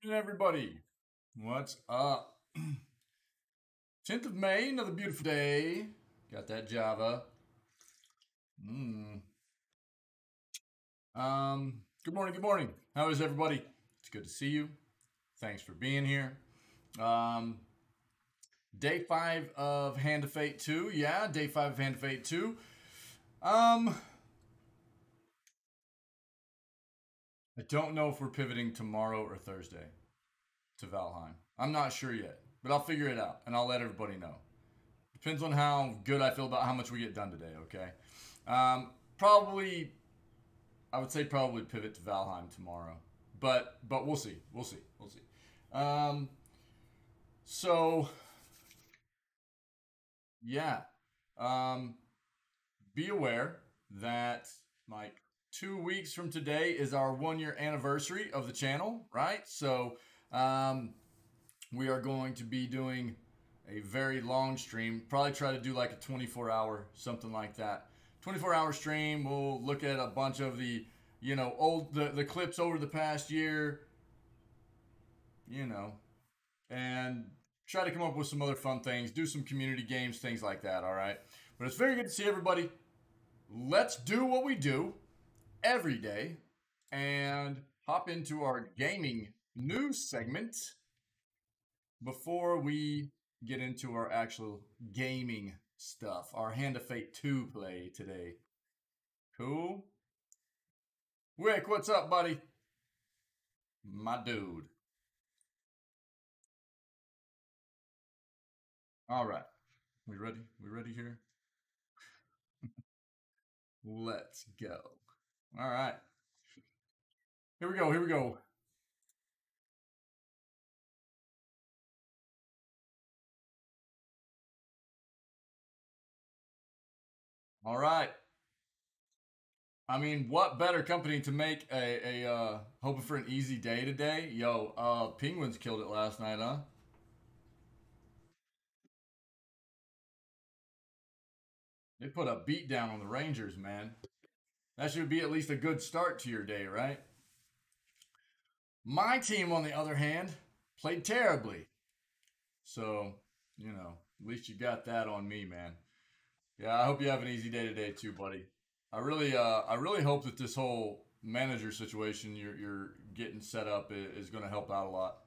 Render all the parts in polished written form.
And everybody, what's up? 10th of May, another beautiful day. Got that Java. Mm. Good morning, good morning. How is everybody? It's good to see you. Thanks for being here. Um, Day 5 of Hand of Fate 2. Yeah, day 5 of Hand of Fate 2. Um, I don't know if we're pivoting tomorrow or Thursday to Valheim. I'm not sure yet, but I'll figure it out and I'll let everybody know. Depends on how good I feel about how much we get done today, okay? Probably, I would say probably pivot to Valheim tomorrow. But we'll see. We'll see. We'll see. Um, so, yeah. Um, be aware that like 2 weeks from today is our 1 year anniversary of the channel, right? So, um, we are going to be doing a very long stream. Probably try to do like a 24-hour, something like that. 24-hour stream. We'll look at a bunch of the, old the clips over the past year, you know, and try to come up with some other fun things. Do some community games, things like that. All right. But it's very good to see everybody. Let's do what we do every day and hop into our gaming news segment before we get into our actual gaming stuff, our Hand of Fate 2 play today. Cool? Wick, what's up, buddy? My dude. All right. We ready? We ready here? Let's go. All right. Here we go. Here we go. All right. I mean, what better company to make a hoping for an easy day today? Yo, Penguins killed it last night, huh? They put a beat down on the Rangers, man. That should be at least a good start to your day, right? My team, on the other hand, played terribly. So, at least you got that on me, man. Yeah, I hope you have an easy day today too, buddy. I really hope that this whole manager situation you're getting set up is going to help out a lot.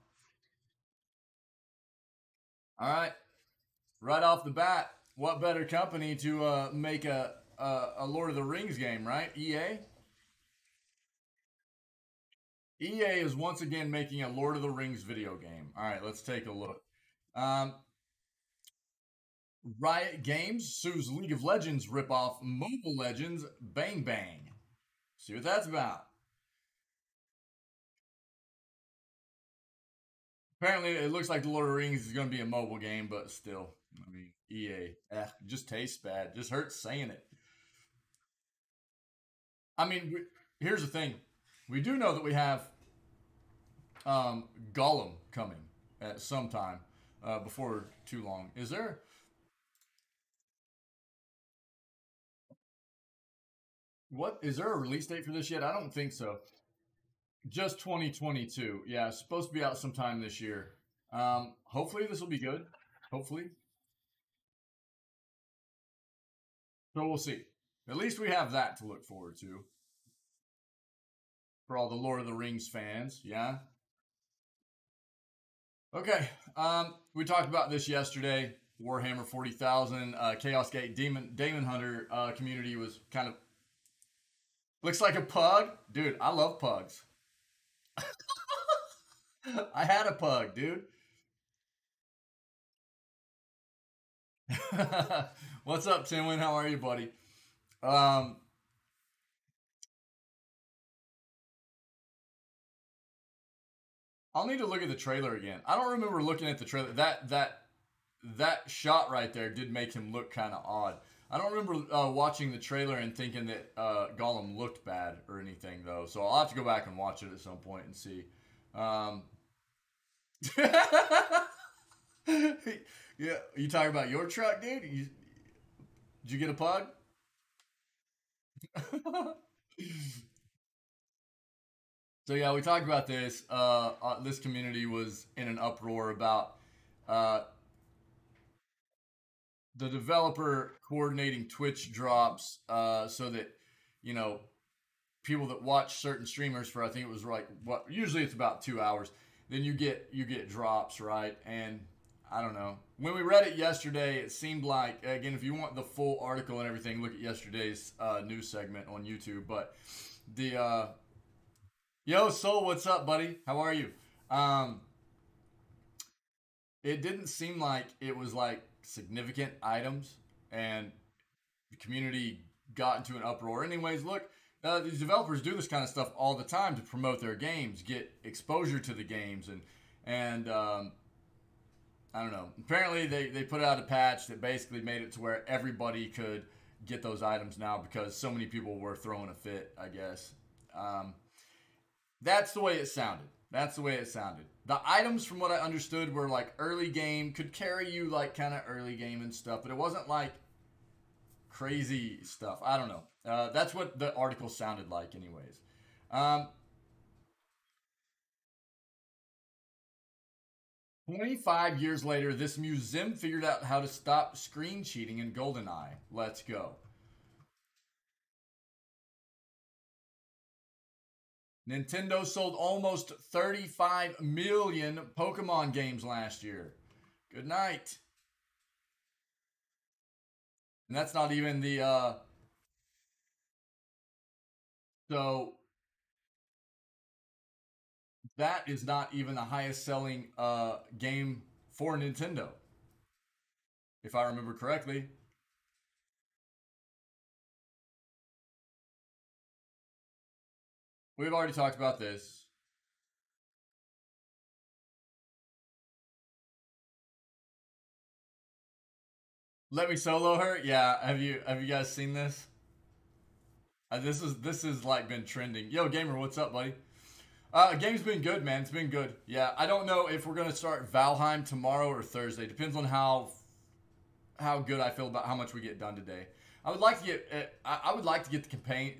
All right, right off the bat, what better company to make a Lord of the Rings game, right? EA. EA is once again making a Lord of the Rings video game. All right, let's take a look. Um, Riot Games sues League of Legends ripoff Mobile Legends Bang Bang. See what that's about. Apparently, it looks like the Lord of the Rings is going to be a mobile game, but still, I mean, EA, just tastes bad. Just hurts saying it. I mean, here's the thing: we do know that we have Gollum coming at some time before too long. Is there a release date for this yet? I don't think so. Just 2022. Yeah, it's supposed to be out sometime this year. Hopefully this will be good. Hopefully. So we'll see. At least we have that to look forward to for all the Lord of the Rings fans. Yeah. Okay. We talked about this yesterday. Warhammer 40,000, Chaos Gate Demon Hunter community was kind of looks like a pug, dude. I love pugs. I had a pug, dude. What's up, Timwin? How are you, buddy? Um, I'll need to look at the trailer again. I don't remember looking at the trailer. That shot right there did make him look kind of odd. I don't remember watching the trailer and thinking that Gollum looked bad or anything though. So I'll have to go back and watch it at some point and see. Um, yeah, you talking about your truck, dude? Did you get a pug? So yeah, we talked about this. This community was in an uproar about uh, the developer coordinating Twitch drops so that you know people that watch certain streamers for I think it was like what usually it's about 2 hours. Then you get drops, right? And I don't know. When we read it yesterday, it seemed like again, if you want the full article and everything, look at yesterday's news segment on YouTube. But the yo Soul, what's up, buddy? How are you? Um, it didn't seem like it was like significant items, and the community got into an uproar. Anyways, look, these developers do this kind of stuff all the time to promote their games, get exposure to the games, and I don't know. Apparently, they put out a patch that basically made it to where everybody could get those items now because so many people were throwing a fit. I guess um, that's the way it sounded. That's the way it sounded. The items, from what I understood, were like early game, could carry you like kind of early game and stuff, but it wasn't like crazy stuff. I don't know. That's what the article sounded like, anyways. Um, 25 years later, this museum figured out how to stop screen cheating in GoldenEye. Let's go. Nintendo sold almost 35 million Pokemon games last year. Good night. And that's not even the so that is not even the highest selling game for Nintendo, if I remember correctly. We've already talked about this. Let me solo her. Yeah, have you guys seen this? This is like been trending. Yo, gamer, what's up, buddy? Game's been good, man. It's been good. Yeah, I don't know if we're gonna start Valheim tomorrow or Thursday. Depends on how good I feel about how much we get done today. I would like to get I would like to get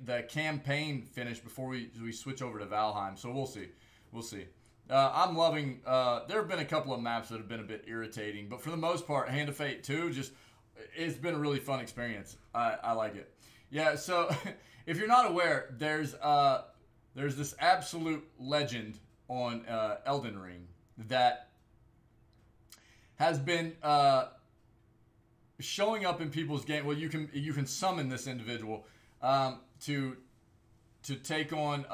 the campaign finished before we switch over to Valheim. So we'll see, we'll see. I'm loving. There have been a couple of maps that have been a bit irritating, but for the most part, Hand of Fate 2 just it's been a really fun experience. I like it. Yeah. So if you're not aware, there's this absolute legend on Elden Ring that has been showing up in people's game. Well, you can summon this individual to take on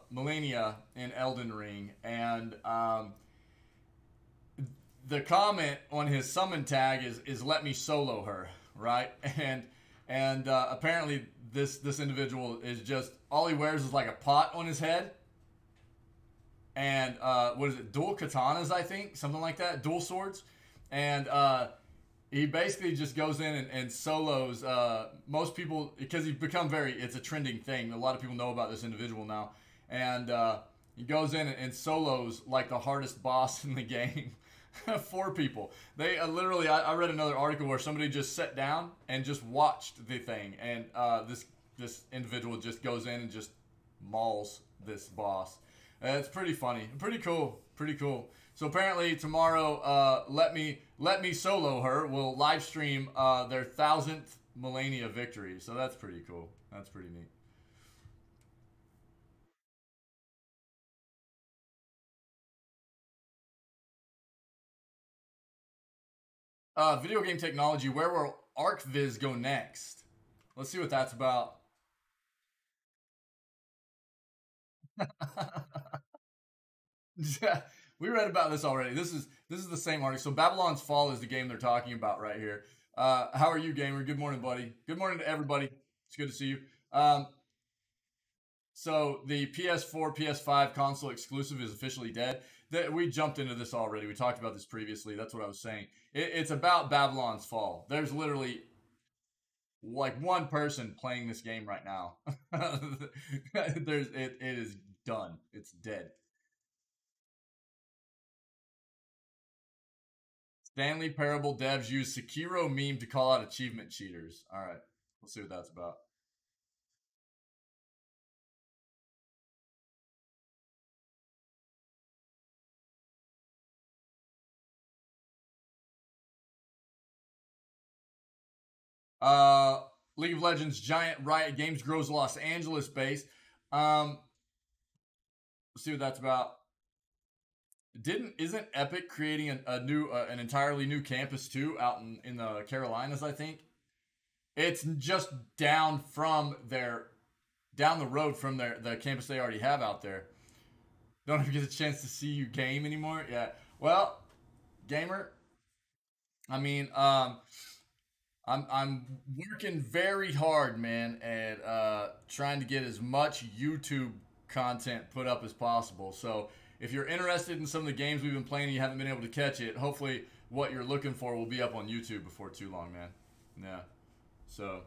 Melania in Elden Ring, and the comment on his summon tag is "Let me solo her," right? And apparently this individual is just all he wears is like a pot on his head, and what is it? Dual katanas, I think, something like that. Dual swords, and he basically just goes in and solos most people because he's become very it's a trending thing. A lot of people know about this individual now, and he goes in and solos like the hardest boss in the game. Four people. They literally. I read another article where somebody just sat down and just watched the thing, and this individual just goes in and just mauls this boss. It's pretty funny, pretty cool, pretty cool. So apparently tomorrow, let me solo her will live stream their thousandth Melania victory. So that's pretty cool. That's pretty neat. Video game technology. Where will ArcViz go next? Let's see what that's about. Yeah, we read about this already. This is the same article. So Babylon's Fall is the game they're talking about right here. How are you, gamer? Good morning, buddy. Good morning to everybody. It's good to see you. So the PS4, PS5 console exclusive is officially dead. We jumped into this already. We talked about this previously. That's what I was saying. It's about Babylon's Fall. There's literally like one person playing this game right now. It is done. It's dead. Stanley Parable devs use Sekiro meme to call out achievement cheaters. All right, we'll see what that's about. Uh, League of Legends Giant Riot Games grows Los Angeles base. Um, let's see what that's about. Isn't Epic creating a new an entirely new campus too out in the Carolinas? I think it's just down the road from the campus they already have out there. Don't ever get a chance to see you game anymore. Yeah. Well, gamer. I mean, I'm working very hard, man, at trying to get as much YouTube content put up as possible. So if you're interested in some of the games we've been playing and you haven't been able to catch it, hopefully what you're looking for will be up on YouTube before too long, man. Yeah. So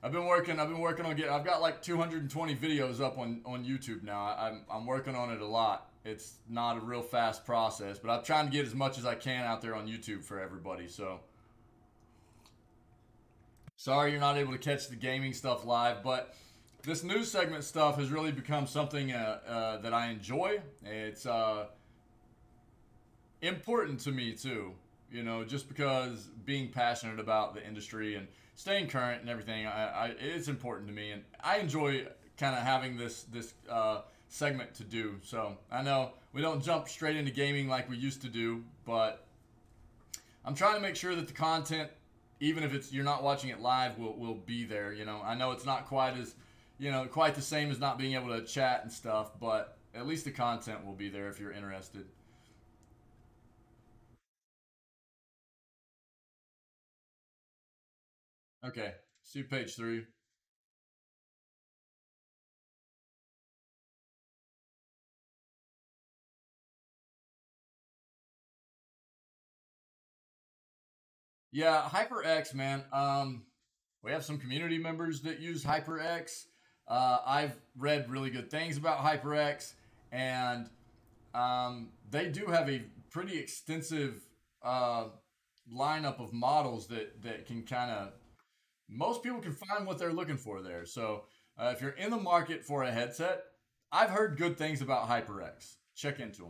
I've been working on getting. I've got like 220 videos up on YouTube now. I'm working on it a lot. It's not a real fast process, but I'm trying to get as much as I can out there on YouTube for everybody. So sorry you're not able to catch the gaming stuff live, but this news segment stuff has really become something that I enjoy. It's important to me too. You know, just because being passionate about the industry and staying current and everything, it's important to me, and I enjoy kind of having this segment to do. So I know we don't jump straight into gaming like we used to do, but I'm trying to make sure that the content, even if you're not watching it live, will be there. You know, I know it's not quite as, quite the same as not being able to chat and stuff, but at least the content will be there if you're interested. Okay, see page 3. Yeah, HyperX, man. We have some community members that use HyperX. I've read really good things about HyperX, and they do have a pretty extensive uh, lineup of models that can kind of most people can find what they're looking for there. So if you're in the market for a headset, I've heard good things about HyperX. Check into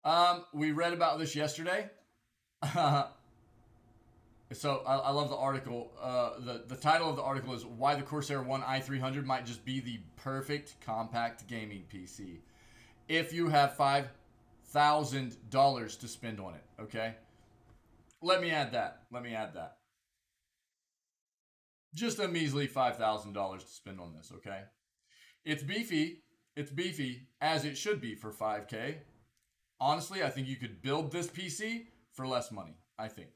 them. We read about this yesterday. So I love the article. The title of the article is "Why the Corsair One i300 Might Just Be the Perfect Compact Gaming PC If You Have $5,000 to Spend on It." Okay, let me add that. Let me add that. Just a measly $5,000 to spend on this. Okay, it's beefy. It's beefy as it should be for 5K. Honestly, I think you could build this PC for less money. I think.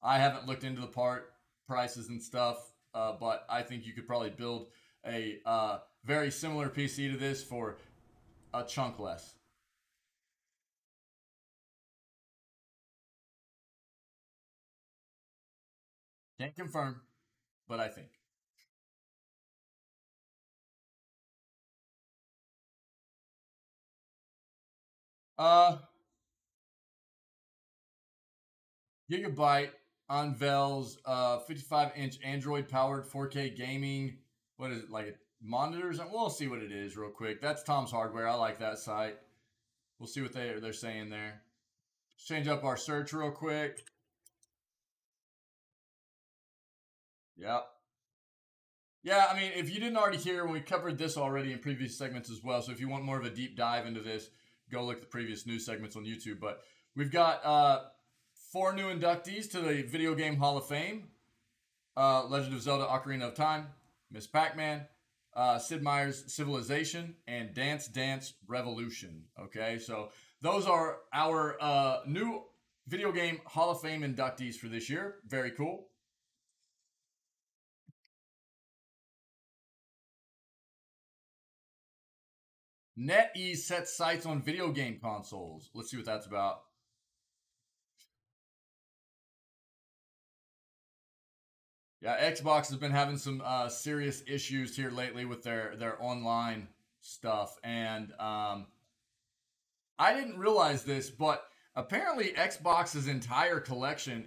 I haven't looked into the part prices and stuff, but I think you could probably build a very similar PC to this for a chunk less. Can't confirm, but I think. Uh, Gigabyte unveils 55-inch Android-powered 4K gaming. What is it like? Monitors? We'll see what it is real quick. That's Tom's Hardware. I like that site. We'll see what they're saying there. Let's change up our search real quick. Yep. Yeah, I mean, if you didn't already hear, we covered this already in previous segments as well. So if you want more of a deep dive into this, go look at the previous news segments on YouTube. But we've got 4 new inductees to the Video Game Hall of Fame: Legend of Zelda: Ocarina of Time, Miss Pac-Man, Sid Meier's Civilization, and Dance Dance Revolution. Okay, so those are our new Video Game Hall of Fame inductees for this year. Very cool. NetEase sets sights on video game consoles. Let's see what that's about. Yeah, Xbox has been having some serious issues here lately with their online stuff, and I didn't realize this, but apparently Xbox's entire collection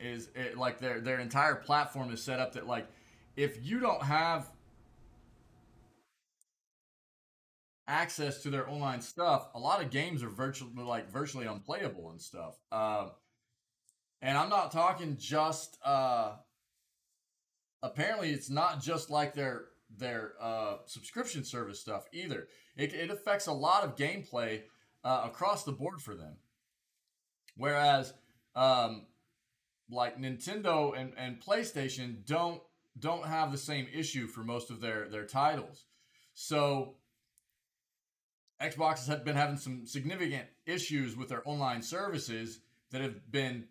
like their entire platform is set up that like if you don't have access to their online stuff, a lot of games are virtually unplayable and stuff. And I'm not talking just apparently it's not just like their subscription service stuff either. It affects a lot of gameplay across the board for them. Whereas um, like Nintendo and PlayStation don't have the same issue for most of their titles. So Xbox has been having some significant issues with their online services that have been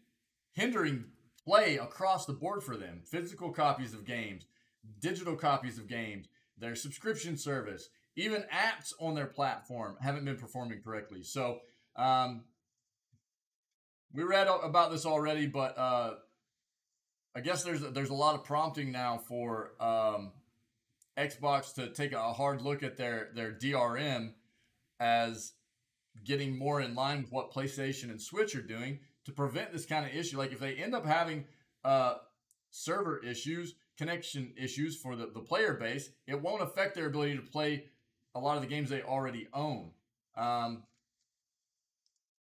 hindering play across the board for them. Physical copies of games, digital copies of games, their subscription service, even apps on their platform haven't been performing correctly. So we read about this already, but I guess there's a lot of prompting now for Xbox to take a hard look at their DRM as getting more in line with what PlayStation and Switch are doing to prevent this kind of issue. Like if they end up having server issues, connection issues for the player base, it won't affect their ability to play a lot of the games they already own.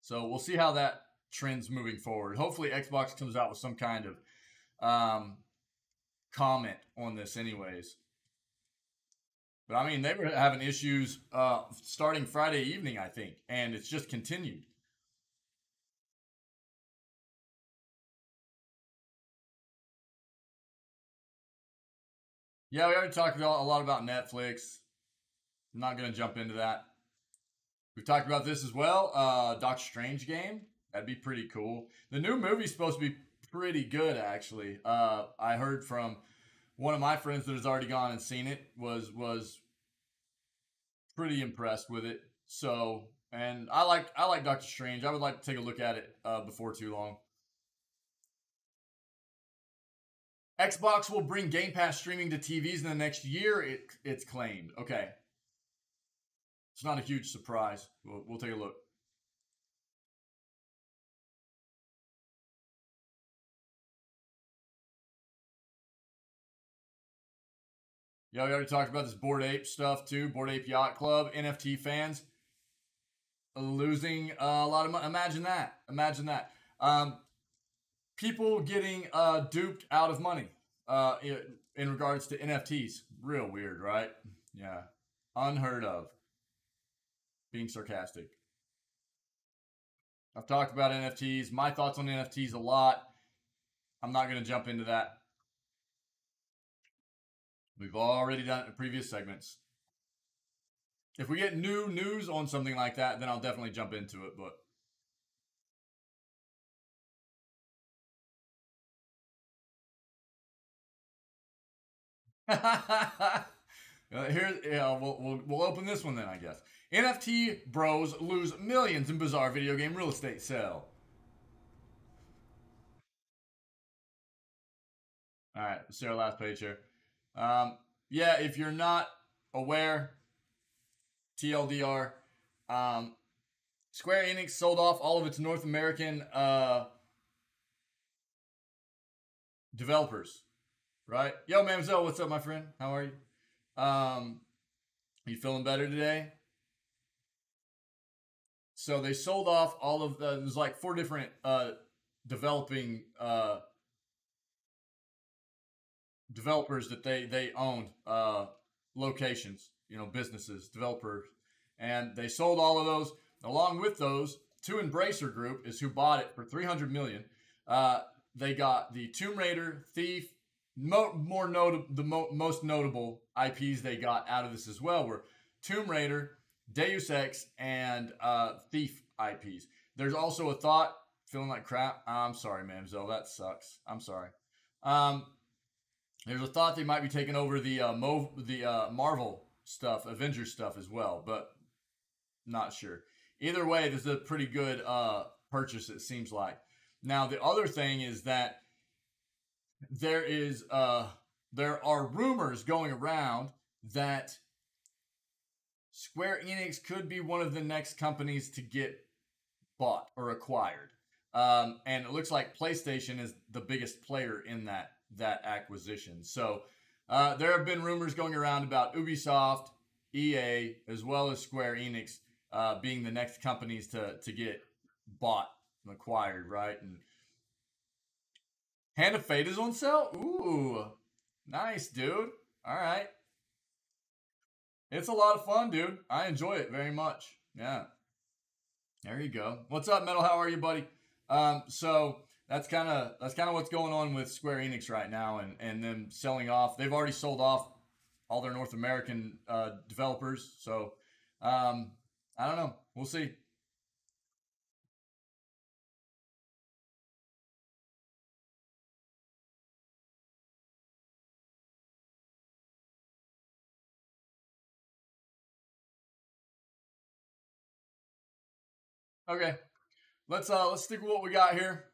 So we'll see how that trends moving forward. Hopefully, Xbox comes out with some kind of comment on this, anyways. But I mean, they were having issues starting Friday evening, I think, and it's just continued. Yeah, we already talked about a lot about Netflix. I'm not going to jump into that. We've talked about this as well. Doctor Strange game. That'd be pretty cool. The new movie's supposed to be pretty good, actually. I heard from one of my friends that has already gone and seen it was pretty impressed with it. So, and I like Doctor Strange. I would like to take a look at it before too long. Xbox will bring Game Pass streaming to TVs in the next year. It's claimed. Okay, it's not a huge surprise. We'll take a look. Yeah, we already talked about this Bored Ape stuff too. Bored Ape Yacht Club NFT fans losing a lot of money. Imagine that. Imagine that. People getting duped out of money in regards to NFTs. Real weird, right? Yeah, unheard of. Being sarcastic. I've talked about NFTs. My thoughts on NFTs a lot. I'm not going to jump into that. We've already done it in previous segments. If we get new news on something like that, then I'll definitely jump into it. But here, yeah, we'll open this one then, I guess. NFT bros lose millions in bizarre video game real estate sale. All right, let's see our last page here. Yeah, if you're not aware, TLDR, um, Square Enix sold off all of its North American developers, right? Yo, Mamzelle, what's up, my friend? How are you? You feeling better today? So they sold off all of the. There's like four different developing developers that they owned locations, businesses, developers, and they sold all of those. Along with those, to Embracer Group is who bought it for 300 million. They got the Tomb Raider, Thief. Most notable IPs they got out of this as well were Tomb Raider, Deus Ex, and Thief IPs. There's also a thought, feeling like crap. I'm sorry, Mamzelle, that sucks. I'm sorry. Um, there's a thought they might be taking over the Marvel stuff, Avengers stuff as well, but not sure. Either way, this is a pretty good purchase. It seems like. Now the other thing is that there is there are rumors going around that Square Enix could be one of the next companies to get bought or acquired. And it looks like PlayStation is the biggest player in that acquisition. So there have been rumors going around about Ubisoft, EA, as well as Square Enix being the next companies to get bought and acquired, right? And Hand of Fate is on sale. Ooh, Nice, dude. All right. It's a lot of fun, dude. I enjoy it very much. Yeah. There you go. What's up, Metal? How are you, buddy? So that's kind of what's going on with Square Enix right now, and them selling off. They've already sold off all their North American developers. So I don't know. We'll see. Okay, let's stick with what we got here.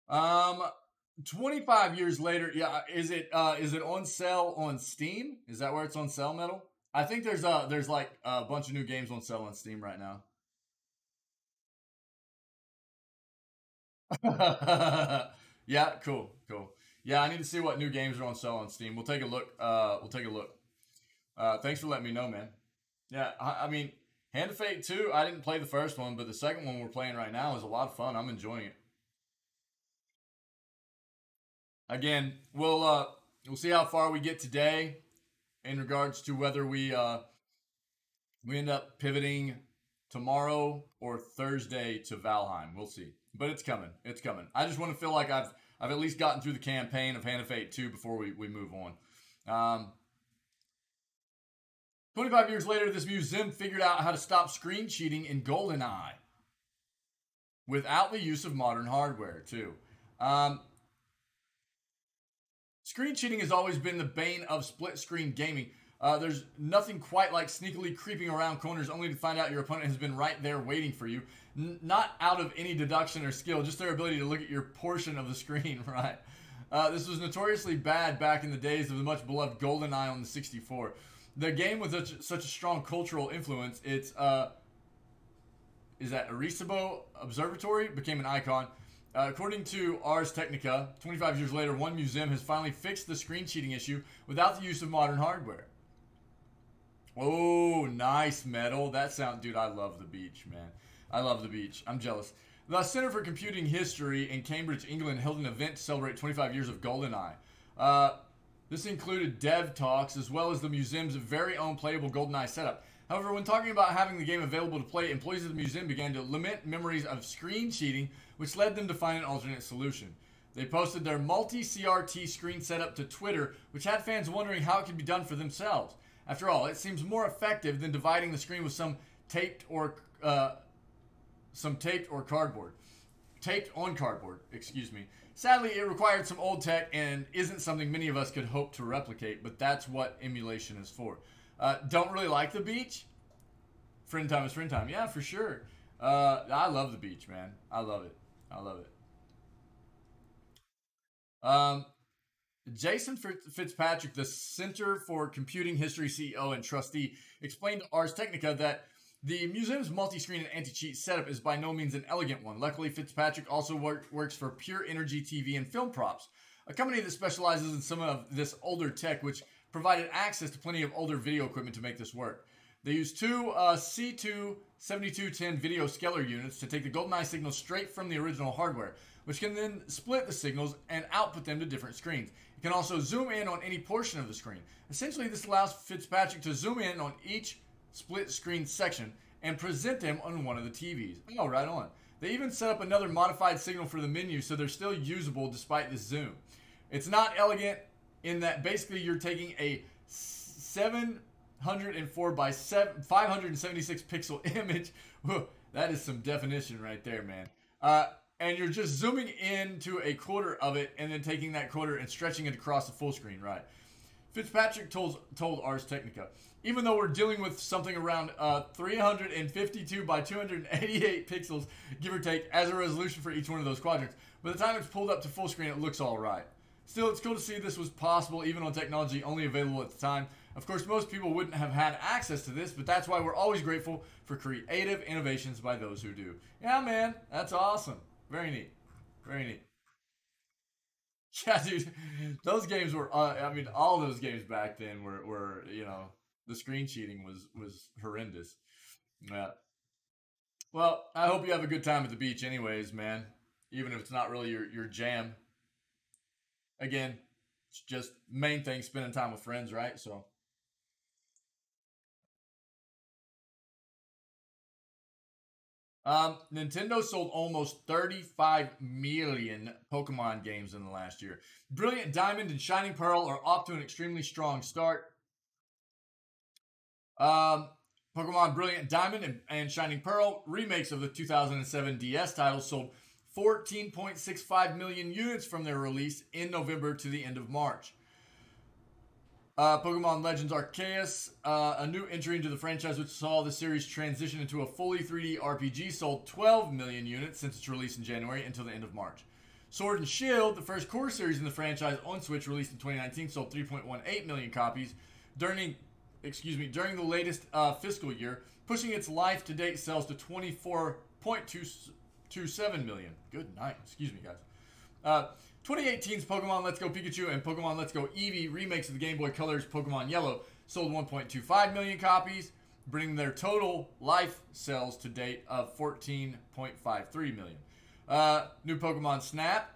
Um, 25 years later, yeah. Is it on sale on Steam? Is that where it's on sale, Metal? I think there's like a bunch of new games on sale on Steam right now. Yeah, cool, cool. Yeah, I need to see what new games are on sale on Steam. We'll take a look. We'll take a look. Thanks for letting me know, man. Yeah, I mean, Hand of Fate 2, I didn't play the first one, but the second one we're playing right now is a lot of fun. I'm enjoying it. Again, we'll see how far we get today in regards to whether we end up pivoting tomorrow or Thursday to Valheim. We'll see. But it's coming. It's coming. I just want to feel like I've at least gotten through the campaign of Hand of Fate 2 before we move on. 25 years later, this museum figured out how to stop screen cheating in GoldenEye without the use of modern hardware, too. Um, Screen cheating has always been the bane of split screen gaming. There's nothing quite like sneakily creeping around corners only to find out your opponent has been right there waiting for you. Not out of any deduction or skill, just their ability to look at your portion of the screen, right? This was notoriously bad back in the days of the much beloved GoldenEye on the 64. The game with such a strong cultural influence, it's is that Arecibo Observatory became an icon. According to Ars Technica, 25 years later, one museum has finally fixed the screen cheating issue without the use of modern hardware. Oh, nice, Metal. That sound, dude. I love the beach, man. I love the beach. I'm jealous. The Center for Computing History in Cambridge, England, held an event to celebrate 25 years of GoldenEye. Uh, this included dev talks as well as the museum's very own playable GoldenEye setup. However, when talking about having the game available to play, employees of the museum began to lament memories of screen cheating, which led them to find an alternate solution. They posted their multi-CRT screen setup to Twitter, which had fans wondering how it could be done for themselves. After all, it seems more effective than dividing the screen with taped or cardboard. Taped on cardboard, excuse me. Sadly, it required some old tech and isn't something many of us could hope to replicate, but that's what emulation is for. Don't really like the beach? Friend time is friend time. Yeah, for sure. I love the beach, man. I love it. I love it. Um, Jason Fitzpatrick, the Center for Computing History CEO and trustee, explained to Ars Technica that the museum's multi-screen and anti-cheat setup is by no means an elegant one. Luckily, Fitzpatrick also works for Pure Energy TV and Film Props, a company that specializes in some of this older tech, which provided access to plenty of older video equipment to make this work. They use two C2 7210 video scaler units to take the GoldenEye signals straight from the original hardware, which can then split the signals and output them to different screens. It can also zoom in on any portion of the screen. Essentially, this allows Fitzpatrick to zoom in on each split screen section and present them on one of the TVs. Oh, right on. They even set up another modified signal for the menu so they're still usable despite the zoom. It's not elegant in that basically you're taking a 704 by 576 pixel image. Whew, that is some definition right there, man. And you're just zooming into a quarter of it and then taking that quarter and stretching it across the full screen, right? Fitzpatrick told Ars Technica, even though we're dealing with something around 352 by 288 pixels, give or take, as a resolution for each one of those quadrants, by the time it's pulled up to full screen, it looks all right. Still, it's cool to see this was possible even on technology only available at the time. Of course, most people wouldn't have had access to this, but that's why we're always grateful for creative innovations by those who do. Yeah, man, that's awesome. Very neat. Very neat. Yeah, dude, those games were. I mean, all those games back then were the screen cheating was horrendous. Yeah. Well, I hope you have a good time at the beach, anyways, man. Even if it's not really your jam. Again, It's just main thing, spending time with friends, right? So, Nintendo sold almost 35 million Pokemon games in the last year. Brilliant Diamond and Shining Pearl are off to an extremely strong start. Um, Pokemon Brilliant Diamond and Shining Pearl, remakes of the 2007 DS title, sold 14.65 million units from their release in November to the end of March. Pokemon Legends Arceus, a new entry into the franchise which saw the series transition into a fully 3D RPG, sold 12 million units since its release in January until the end of March. Sword and Shield, the first core series in the franchise on Switch, released in 2019, sold 3.18 million copies during the latest fiscal year, pushing its life-to-date sales to 24.27 million. Good night. Excuse me, guys. 2018's Pokemon Let's Go Pikachu and Pokemon Let's Go Eevee remakes of the Game Boy Color's Pokemon Yellow sold 1.25 million copies, bringing their total life sales to date of 14.53 million. New Pokemon Snap,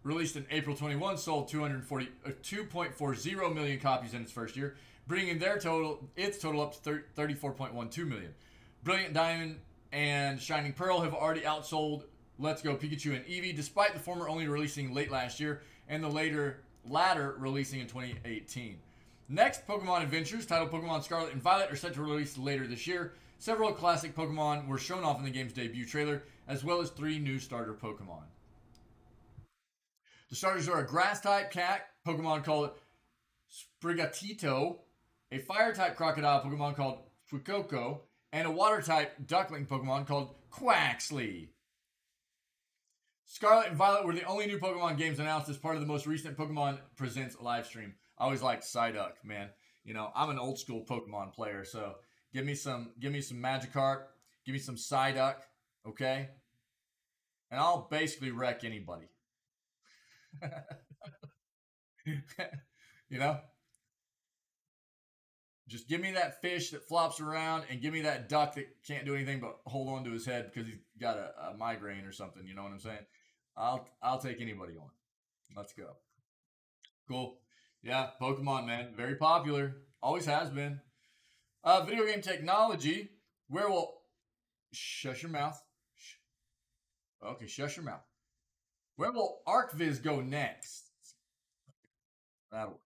released in April 21, sold 2.40 million copies in its first year, bringing its total up to 34.12 million. Brilliant Diamond and Shining Pearl have already outsold Let's Go Pikachu and Eevee, despite the former only releasing late last year and the latter releasing in 2018. Next, Pokemon Adventures, titled Pokemon Scarlet and Violet, are set to release later this year. Several classic Pokemon were shown off in the game's debut trailer, as well as 3 new starter Pokemon. The starters are a Grass-type cat Pokemon called Sprigatito, a Fire-type crocodile Pokemon called Fuecoco, and a Water-type duckling Pokemon called Quaxley. Scarlet and Violet were the only new Pokemon games announced as part of the most recent Pokemon Presents live stream. I always liked Psyduck, man. You know, I'm an old school Pokemon player, so give me some Magikarp, give me some Psyduck, okay? And I'll basically wreck anybody. You know? Just give me that fish that flops around and give me that duck that can't do anything but hold on to his head because he's got a migraine or something. You know what I'm saying? I'll take anybody on. Let's go. Cool. Yeah, Pokemon, man. Very popular. Always has been. Video game technology. Where will... Shush your mouth. Okay, shush your mouth. Where will ArcViz go next? That'll work.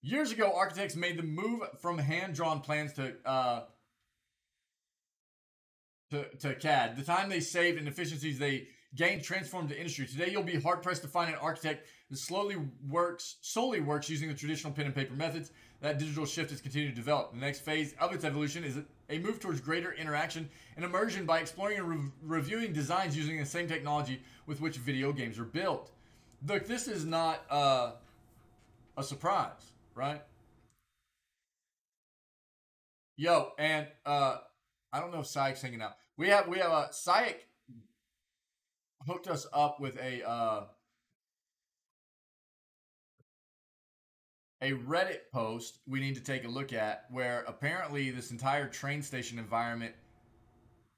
Years ago, architects made the move from hand-drawn plans to CAD. The time they saved and efficiencies they gained transformed the industry. Today, you'll be hard-pressed to find an architect that solely works using the traditional pen and paper methods. That digital shift has continued to develop. The next phase of its evolution is a move towards greater interaction and immersion by exploring and reviewing designs using the same technology with which video games are built. Look, this is not a surprise, right? Yo, and I don't know if Syek's hanging out. We have Syek hooked us up with a Reddit post we need to take a look at where apparently this entire train station environment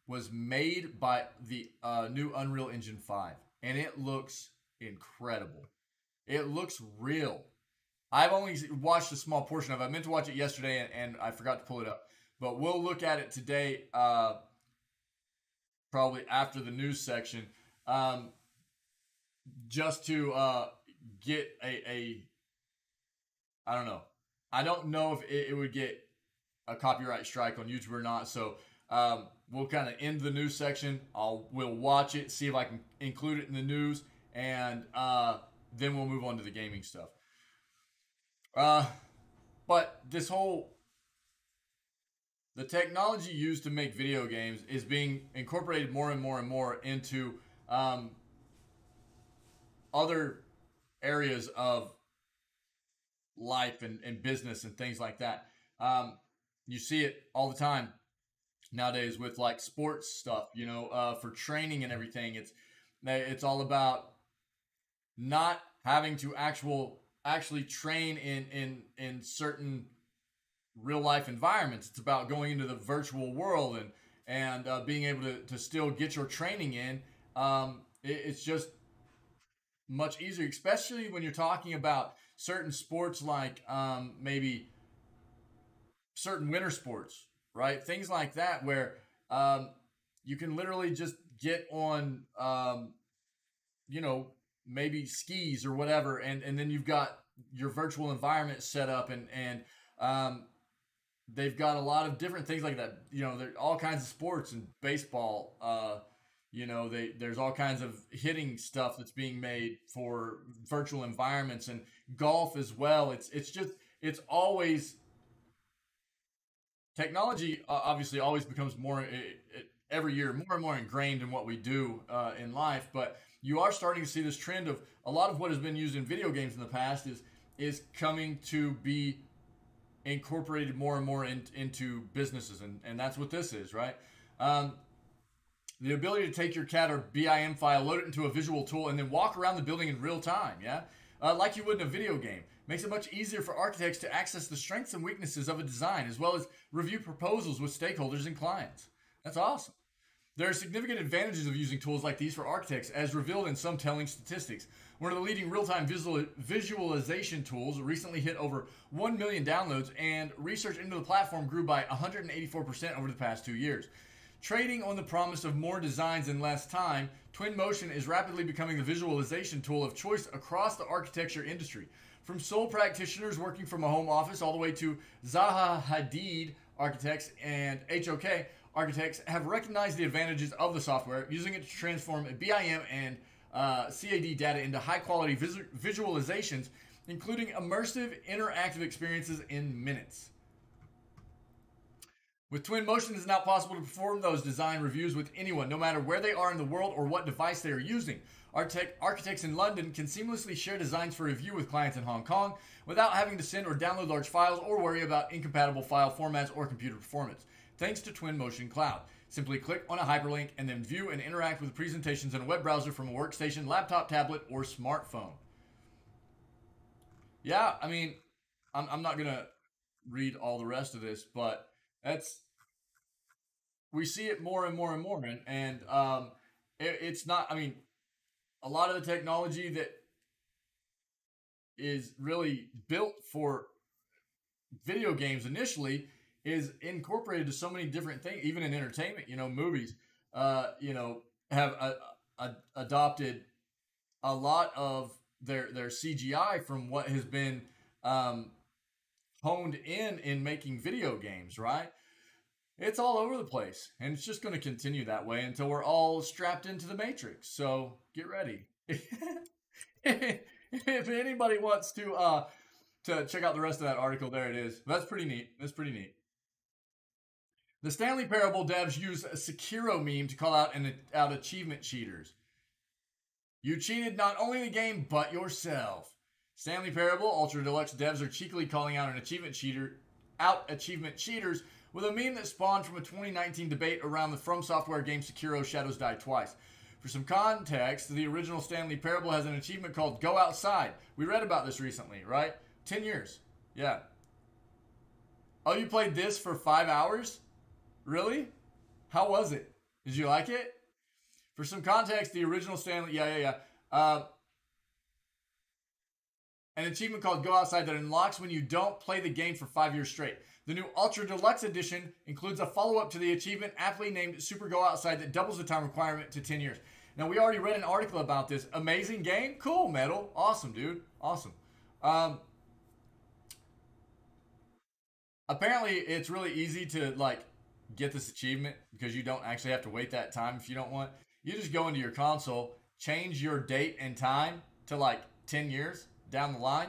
was made by the new Unreal Engine 5, and it looks incredible. It looks real. I've only watched a small portion of it. I meant to watch it yesterday, and I forgot to pull it up. But we'll look at it today, probably after the news section, um, just to get I don't know. I don't know if it would get a copyright strike on YouTube or not. So we'll kind of end the news section. We'll watch it, see if I can include it in the news, and then we'll move on to the gaming stuff. But the technology used to make video games is being incorporated more and more and more into other areas of life and business and things like that. You see it all the time nowadays with like sports stuff, for training and everything. It's all about not having to actually train in certain real life environments. It's about going into the virtual world and being able to still get your training in. It's just much easier, especially when you're talking about certain sports like maybe certain winter sports, right? Things like that where um, you can literally just get on, you know, maybe skis or whatever, and then you've got your virtual environment set up, and um, they've got a lot of different things like that. You know, there are all kinds of sports and baseball. You know, there's all kinds of hitting stuff that's being made for virtual environments and golf as well. It's just it's always technology. Obviously, always becomes more every year more and more ingrained in what we do in life. But you are starting to see this trend of a lot of what has been used in video games in the past is coming to be incorporated more and more into businesses, and that's what this is, right? Um, the ability to take your CAD or BIM file, load it into a visual tool, and then walk around the building in real time, yeah? Like you would in a video game. Makes it much easier for architects to access the strengths and weaknesses of a design, as well as review proposals with stakeholders and clients. That's awesome. There are significant advantages of using tools like these for architects, as revealed in some telling statistics. One of the leading real-time visualization tools recently hit over 1 million downloads, and research into the platform grew by 184% over the past 2 years. Trading on the promise of more designs in less time, Twinmotion is rapidly becoming the visualization tool of choice across the architecture industry. From sole practitioners working from a home office all the way to Zaha Hadid architects and HOK architects have recognized the advantages of the software, using it to transform BIM and CAD data into high-quality visualizations, including immersive, interactive experiences in minutes. With Twinmotion, it is now possible to perform those design reviews with anyone, no matter where they are in the world or what device they are using. Architects in London can seamlessly share designs for review with clients in Hong Kong without having to send or download large files or worry about incompatible file formats or computer performance, thanks to Twinmotion Cloud. Simply click on a hyperlink and then view and interact with presentations in a web browser from a workstation, laptop, tablet, or smartphone. Yeah, I mean, I'm not going to read all the rest of this, but that's we see it more and more and more, and it's not. I mean, a lot of the technology that is really built for video games initially is incorporated to so many different things, even in entertainment. You know, movies, have adopted a lot of their CGI from what has been um, honed in making video games, right? It's all over the place, and it's just going to continue that way until we're all strapped into the Matrix. So get ready. If anybody wants to check out the rest of that article, there it is. That's pretty neat. That's pretty neat. The Stanley Parable devs use a Sekiro meme to call out achievement cheaters. You cheated not only the game, but yourself. Stanley Parable Ultra Deluxe devs are cheekily calling out achievement cheaters with a meme that spawned from a 2019 debate around the From Software game Sekiro Shadows Die Twice. For some context, the original Stanley Parable has an achievement called Go Outside. We read about this recently, right? 10 years. Yeah. Oh, you played this for 5 hours? Really? How was it? Did you like it? For some context, the original Stanley... Yeah. An achievement called Go Outside that unlocks when you don't play the game for 5 years straight. The new Ultra Deluxe Edition includes a follow-up to the achievement, aptly named Super Go Outside, that doubles the time requirement to 10 years. Now, we already read an article about this. Amazing game? Cool, Metal. Awesome, dude. Awesome. Apparently, it's really easy to, like, get this achievement because you don't actually have to wait that time if you don't want. You just go into your console, change your date and time to, like, 10 years down the line,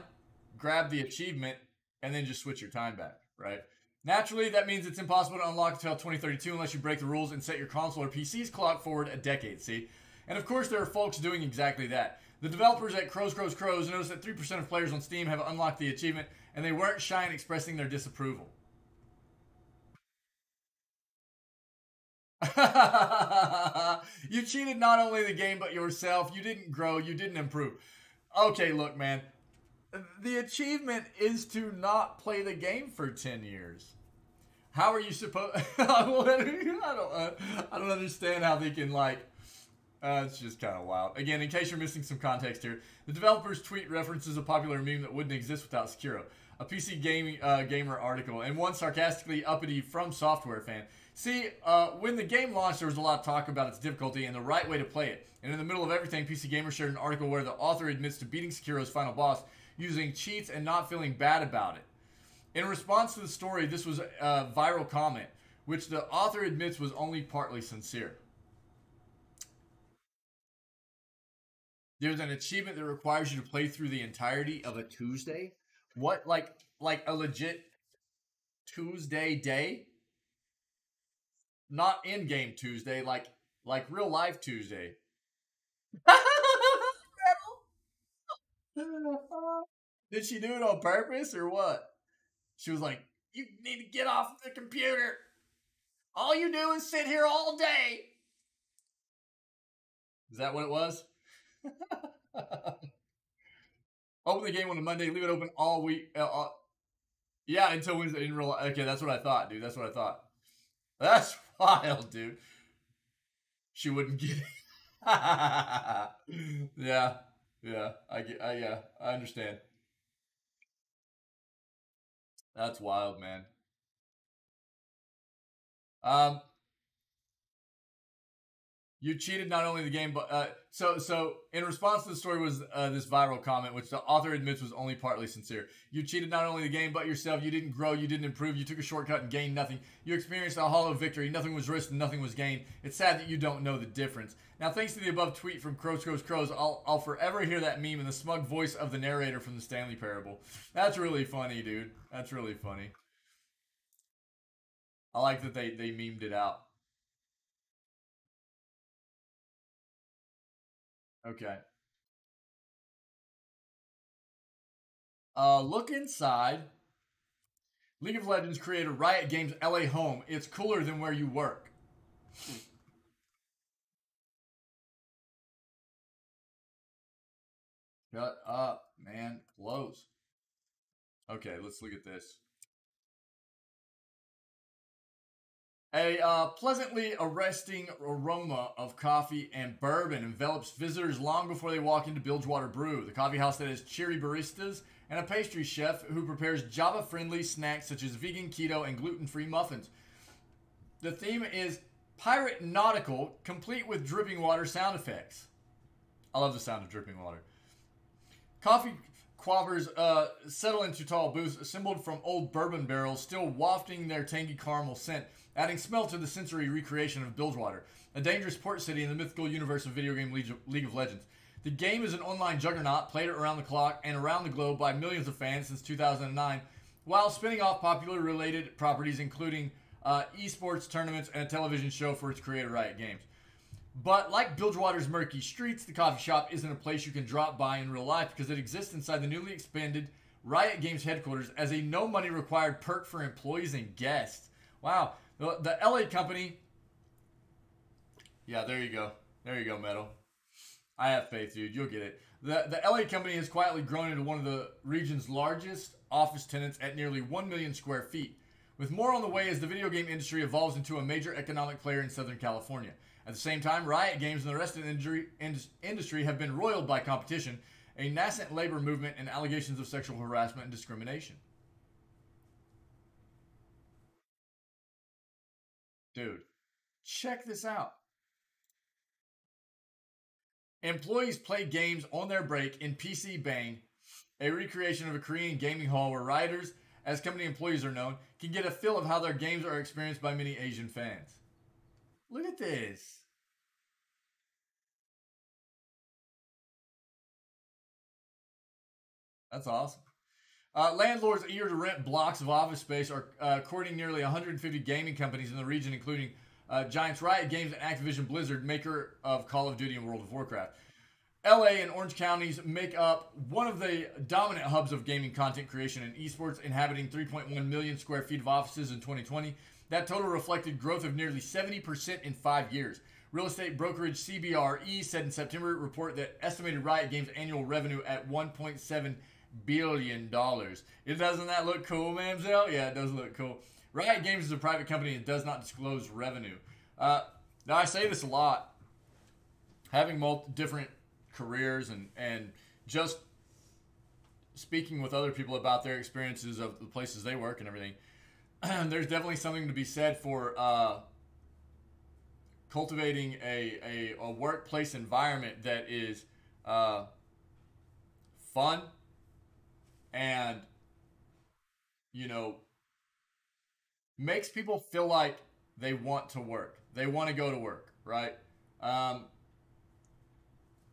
grab the achievement, and then just switch your time back, right? Naturally, that means it's impossible to unlock until 2032 unless you break the rules and set your console or PC's clock forward a decade, see? And of course, there are folks doing exactly that. The developers at Crows noticed that 3% of players on Steam have unlocked the achievement, and they weren't shy in expressing their disapproval. You cheated not only the game, but yourself. You didn't grow. You didn't improve. Okay, look, man. The achievement is to not play the game for 10 years. How are you supposed... I don't understand how they can, like... It's just kind of wild. Again, in case you're missing some context here, the developer's tweet references a popular meme that wouldn't exist without Sekiro, a PC gaming gamer article, and one sarcastically uppity From Software fan. See, when the game launched, there was a lot of talk about its difficulty and the right way to play it. And in the middle of everything, PC Gamer shared an article where the author admits to beating Sekiro's final boss using cheats and not feeling bad about it. In response to the story, this was a viral comment, which the author admits was only partly sincere. There's an achievement that requires you to play through the entirety of a Tuesday? What, like a legit Tuesday day? Not in-game Tuesday, like real life Tuesday. Did she do it on purpose or what? She was like, you need to get off the computer. All you do is sit here all day. Is that what it was? Open the game on a Monday, leave it open all week. Yeah, until Wednesday in real life. Okay, that's what I thought, dude. That's what I thought. That's wild, dude. She wouldn't get it. Yeah. I understand. That's wild, man. You cheated not only the game, but so in response to the story was this viral comment, which the author admits was only partly sincere. You cheated not only the game, but yourself. You didn't grow. You didn't improve. You took a shortcut and gained nothing. You experienced a hollow victory. Nothing was risked and nothing was gained. It's sad that you don't know the difference. Now, thanks to the above tweet from Crows, I'll forever hear that meme in the smug voice of the narrator from the Stanley Parable. That's really funny, dude. That's really funny. I like that they memed it out. Okay. Look inside. League of Legends creator Riot Games LA home. It's cooler than where you work. Shut up, man. Close. Okay, let's look at this. A pleasantly arresting aroma of coffee and bourbon envelops visitors long before they walk into Bilgewater Brew, the coffee house that has cheery baristas and a pastry chef who prepares Java-friendly snacks such as vegan, keto, and gluten-free muffins. The theme is pirate nautical, complete with dripping water sound effects. I love the sound of dripping water. Coffee quaffers settle into tall booths assembled from old bourbon barrels, still wafting their tangy caramel scent, adding smell to the sensory recreation of Bilgewater, a dangerous port city in the mythical universe of video game League of Legends. The game is an online juggernaut, played around the clock and around the globe by millions of fans since 2009, while spinning off popular related properties including esports tournaments and a television show for its creator, Riot Games. But like Bilgewater's murky streets, the coffee shop isn't a place you can drop by in real life because it exists inside the newly expanded Riot Games headquarters as a no money required perk for employees and guests. Wow. The LA company. Yeah, there you go. There you go, Metal. I have faith, dude. You'll get it. The LA company has quietly grown into one of the region's largest office tenants at nearly 1 million square feet, with more on the way as the video game industry evolves into a major economic player in Southern California. At the same time, Riot Games and the rest of the industry have been roiled by competition, a nascent labor movement, and allegations of sexual harassment and discrimination. Dude, check this out. Employees play games on their break in PC Bang, a recreation of a Korean gaming hall where writers, as company employees are known, can get a feel of how their games are experienced by many Asian fans. Look at this. That's awesome. Landlords eager to rent blocks of office space are courting nearly 150 gaming companies in the region, including Giants Riot Games and Activision Blizzard, maker of Call of Duty and World of Warcraft. LA and Orange counties make up one of the dominant hubs of gaming content creation and esports, inhabiting 3.1 million square feet of offices in 2020. That total reflected growth of nearly 70% in 5 years. Real estate brokerage CBRE said in September report that estimated Riot Games annual revenue at $1.7 billion. Doesn't that look cool, Mamzelle? Yeah, it does look cool. Riot Games is a private company and does not disclose revenue. Now, I say this a lot. having different careers and just speaking with other people about their experiences of the places they work and everything, there's definitely something to be said for cultivating a workplace environment that is fun and, you know, makes people feel like they want to work. They want to go to work, right? Um,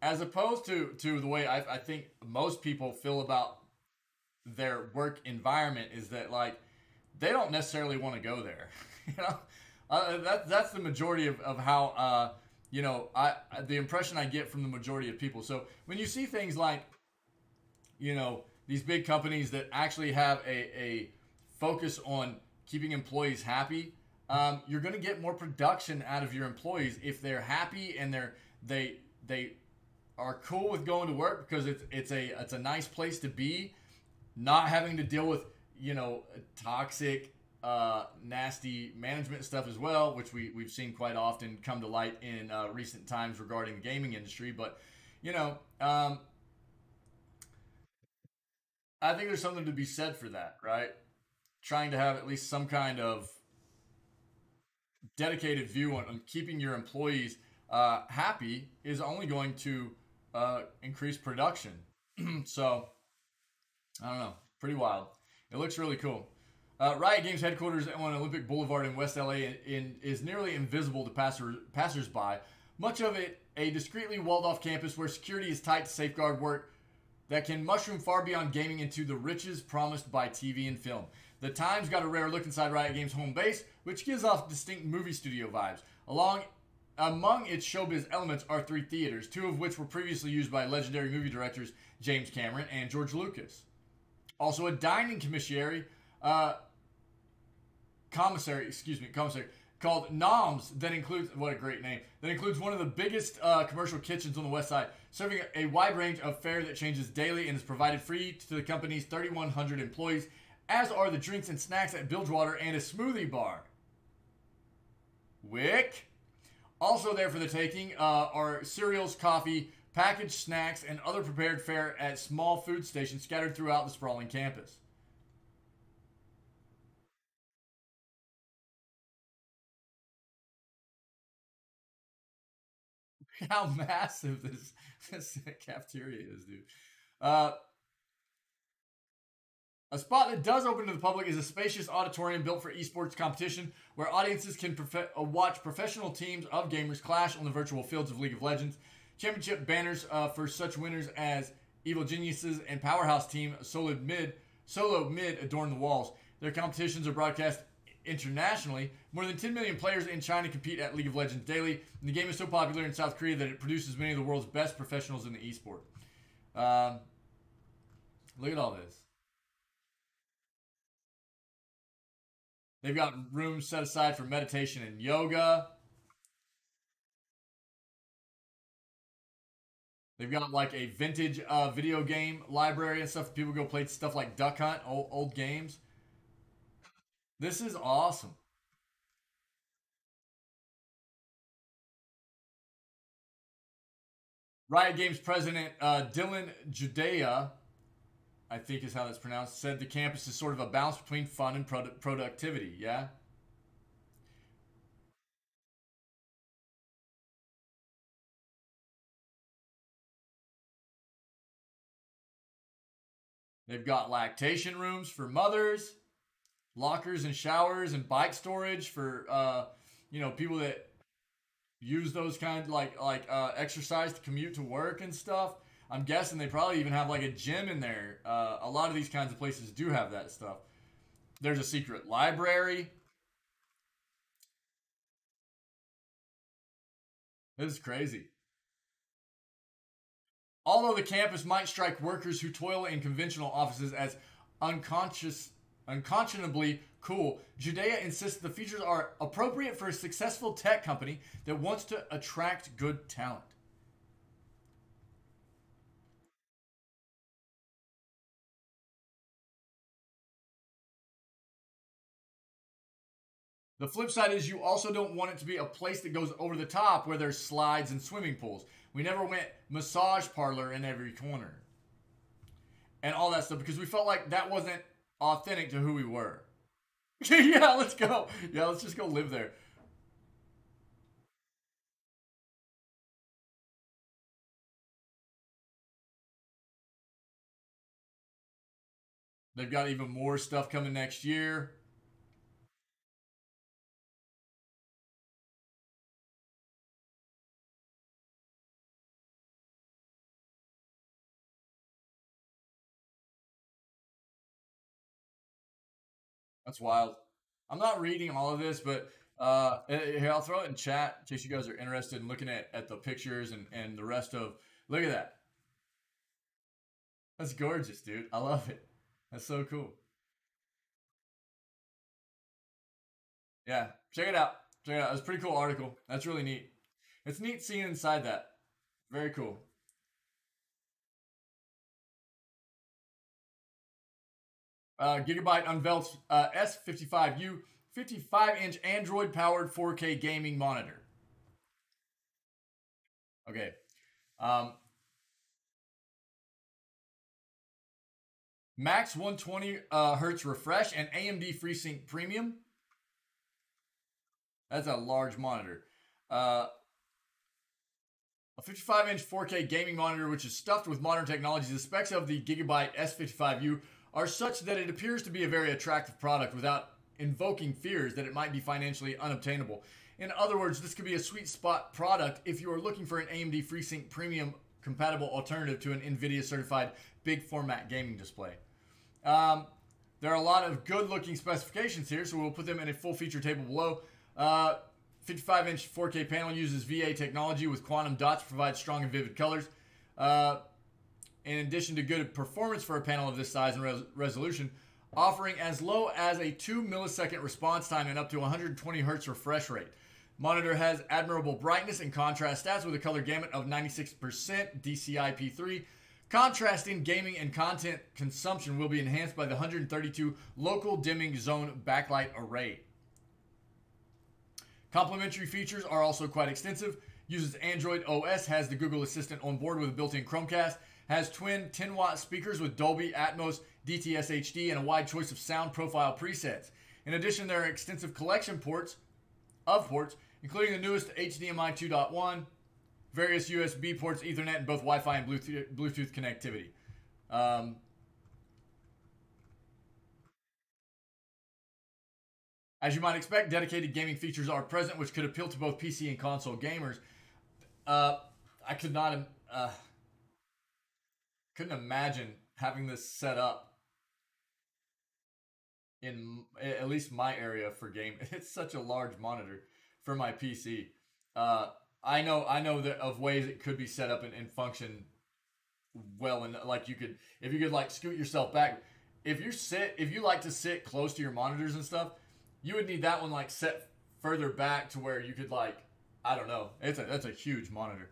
as opposed to the way I think most people feel about their work environment is that like they don't necessarily want to go there. you know, that's the majority of how the impression I get from the majority of people. So when you see things like these big companies that actually have a focus on keeping employees happy, you're going to get more production out of your employees if they're happy and they are cool with going to work because it's a nice place to be, not having to deal with toxic, nasty management stuff as well, which we've seen quite often come to light in recent times regarding the gaming industry. But I think there's something to be said for that, right? Trying to have at least some kind of dedicated view on keeping your employees happy is only going to increase production. So I don't know, pretty wild. It looks really cool. Riot Games headquarters on Olympic Boulevard in West LA is nearly invisible to passersby. Much of it a discreetly walled-off campus where security is tight to safeguard work that can mushroom far beyond gaming into the riches promised by TV and film. The Times got a rare look inside Riot Games' home base, which gives off distinct movie studio vibes. Among its showbiz elements are 3 theaters, 2 of which were previously used by legendary movie directors James Cameron and George Lucas. Also a dining commissary called Noms that includes, what a great name, that includes one of the biggest commercial kitchens on the west side, serving a wide range of fare that changes daily and is provided free to the company's 3,100 employees, as are the drinks and snacks at Bilgewater and a smoothie bar. Wick. Also there for the taking are cereals, coffee, packaged snacks, and other prepared fare at small food stations scattered throughout the sprawling campus. How massive this cafeteria is, dude. Uh, a spot that does open to the public is a spacious auditorium built for esports competition where audiences can watch professional teams of gamers clash on the virtual fields of League of Legends. Championship banners for such winners as Evil Geniuses and powerhouse team Solo Mid adorn the walls. Their competitions are broadcast internationally. More than 10 million players in China compete at League of Legends daily, and the game is so popular in South Korea that it produces many of the world's best professionals in the esport. Look at all this. They've got rooms set aside for meditation and yoga. They've got like a vintage video game library and stuff. People go play stuff like Duck Hunt, old games. This is awesome. Riot Games president Dylan Judea, I think is how that's pronounced, said the campus is sort of a balance between fun and productivity. Yeah. They've got lactation rooms for mothers, lockers and showers, and bike storage for people that use those kinds like exercise to commute to work and stuff. I'm guessing they probably even have like a gym in there. A lot of these kinds of places do have that stuff. There's a secret library. This is crazy. Although the campus might strike workers who toil in conventional offices as unconscionably cool, Judea insists the features are appropriate for a successful tech company that wants to attract good talent. The flip side is you also don't want it to be a place that goes over the top where there's slides and swimming pools. We never went massage parlor in every corner and all that stuff because we felt like that wasn't authentic to who we were. Yeah, let's go. Yeah, let's just go live there. They've got even more stuff coming next year. That's wild. I'm not reading all of this, but here, I'll throw it in chat in case you guys are interested in looking at the pictures and the rest of. Look at that. That's gorgeous, dude. I love it. That's so cool. Yeah, check it out. Check it out. It's a pretty cool article. That's really neat. It's neat seeing inside that. Very cool. Gigabyte unveils S55U 55-inch Android-powered 4K gaming monitor. Okay. Um, Max 120 hertz refresh and AMD FreeSync Premium. That's a large monitor. A 55-inch 4K gaming monitor, which is stuffed with modern technologies. The specs of the Gigabyte S55U are such that it appears to be a very attractive product without invoking fears that it might be financially unobtainable. In other words, this could be a sweet spot product if you are looking for an AMD FreeSync Premium compatible alternative to an NVIDIA certified big format gaming display. There are a lot of good looking specifications here, so we'll put them in a full feature table below. 55-inch 4K panel uses VA technology with quantum dots to provide strong and vivid colors. In addition to good performance for a panel of this size and resolution, offering as low as a 2 millisecond response time and up to 120 hertz refresh rate. Monitor has admirable brightness and contrast stats with a color gamut of 96% DCI-P3. Contrast in gaming and content consumption will be enhanced by the 132 local dimming zone backlight array. Complementary features are also quite extensive. Uses Android OS, has the Google Assistant on board with a built-in Chromecast, has twin 10-watt speakers with Dolby Atmos, DTS HD, and a wide choice of sound profile presets. In addition, there are extensive collection ports, including the newest HDMI 2.1, various USB ports, Ethernet, and both Wi-Fi and Bluetooth connectivity. As you might expect, dedicated gaming features are present, which could appeal to both PC and console gamers. I could not, couldn't imagine having this set up in at least my area for game. It's such a large monitor for my PC. I know that of ways it could be set up and function well, and like if you could like scoot yourself back. If you like to sit close to your monitors and stuff, you would need that one like set further back to where you could like, I don't know. That's a huge monitor.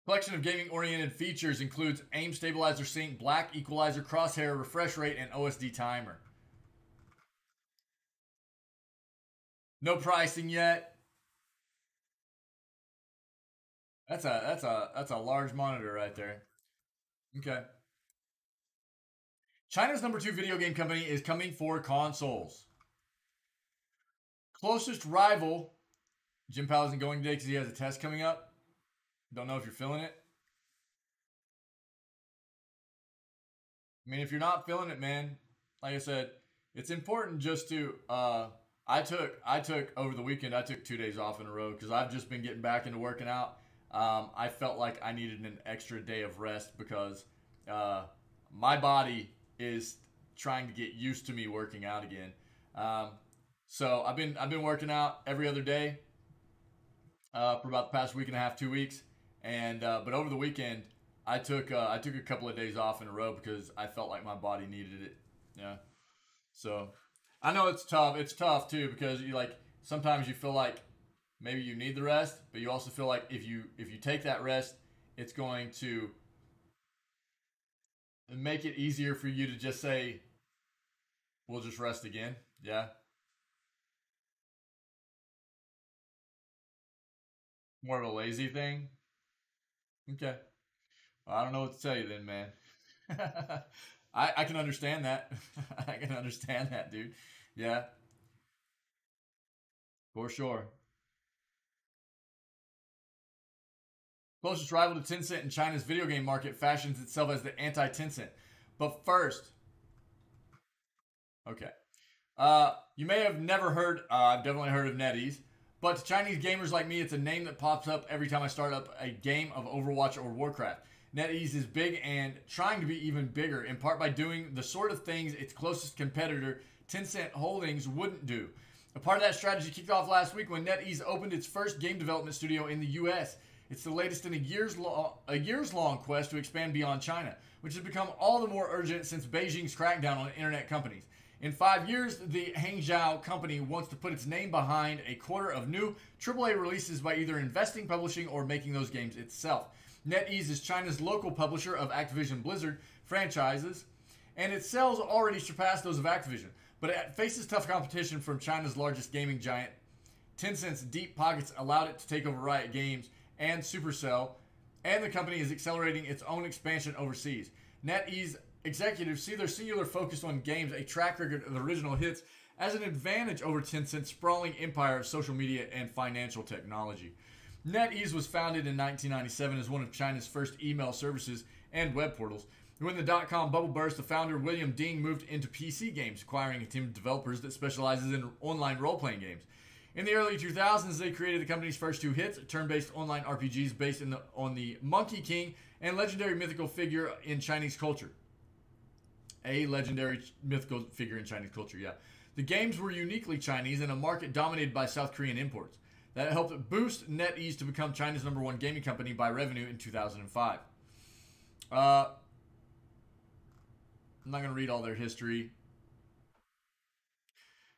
Collection of gaming-oriented features includes aim stabilizer sync, black equalizer, crosshair, refresh rate, and OSD timer. No pricing yet. That's a large monitor right there. Okay. China's #2 video game company is coming for consoles. Closest rival, Jim Powell isn't going today because he has a test coming up. Don't know if you're feeling it. I mean, if you're not feeling it, man, like I said, it's important just to. I took over the weekend. I took 2 days off in a row because I've just been getting back into working out. I felt like I needed an extra day of rest because my body is trying to get used to me working out again. So I've been working out every other day for about the past week and a half, 2 weeks, and but over the weekend I took a couple of days off in a row because I felt like my body needed it. Yeah. So I know it's tough. It's tough too because you like sometimes you feel like maybe you need the rest, but you also feel like if you take that rest, it's going to make it easier for you to just say, We'll just rest again. Yeah. More of a lazy thing. Okay. Well, I don't know what to tell you then, man. I can understand that. I can understand that, dude. Yeah, for sure. Closest rival to Tencent in China's video game market fashions itself as the anti-Tencent. But first, okay. You may have never heard, I've definitely heard of NetEase, but to Chinese gamers like me, it's a name that pops up every time I start up a game of Overwatch or Warcraft. NetEase is big and trying to be even bigger, in part by doing the sort of things its closest competitor, Tencent Holdings, wouldn't do. A part of that strategy kicked off last week when NetEase opened its first game development studio in the U.S. It's the latest in a years-long quest to expand beyond China, which has become all the more urgent since Beijing's crackdown on internet companies. In 5 years, the Hangzhou company wants to put its name behind a quarter of new AAA releases by either investing, publishing, or making those games itself. NetEase is China's local publisher of Activision Blizzard franchises, and its sales already surpass those of Activision, but it faces tough competition from China's largest gaming giant. Tencent's deep pockets allowed it to take over Riot Games and Supercell, and the company is accelerating its own expansion overseas. NetEase executives see their singular focus on games, a track record of original hits, as an advantage over Tencent's sprawling empire of social media and financial technology. NetEase was founded in 1997 as one of China's first email services and web portals. When the dot-com bubble burst, the founder, William Ding, moved into PC games, acquiring a team of developers that specializes in online role-playing games. In the early 2000s, they created the company's first two hits, turn-based online RPGs based on the Monkey King and legendary mythical figure in Chinese culture. A legendary mythical figure in Chinese culture, yeah. The games were uniquely Chinese in a market dominated by South Korean imports. That helped boost NetEase to become China's #1 gaming company by revenue in 2005. I'm not going to read all their history.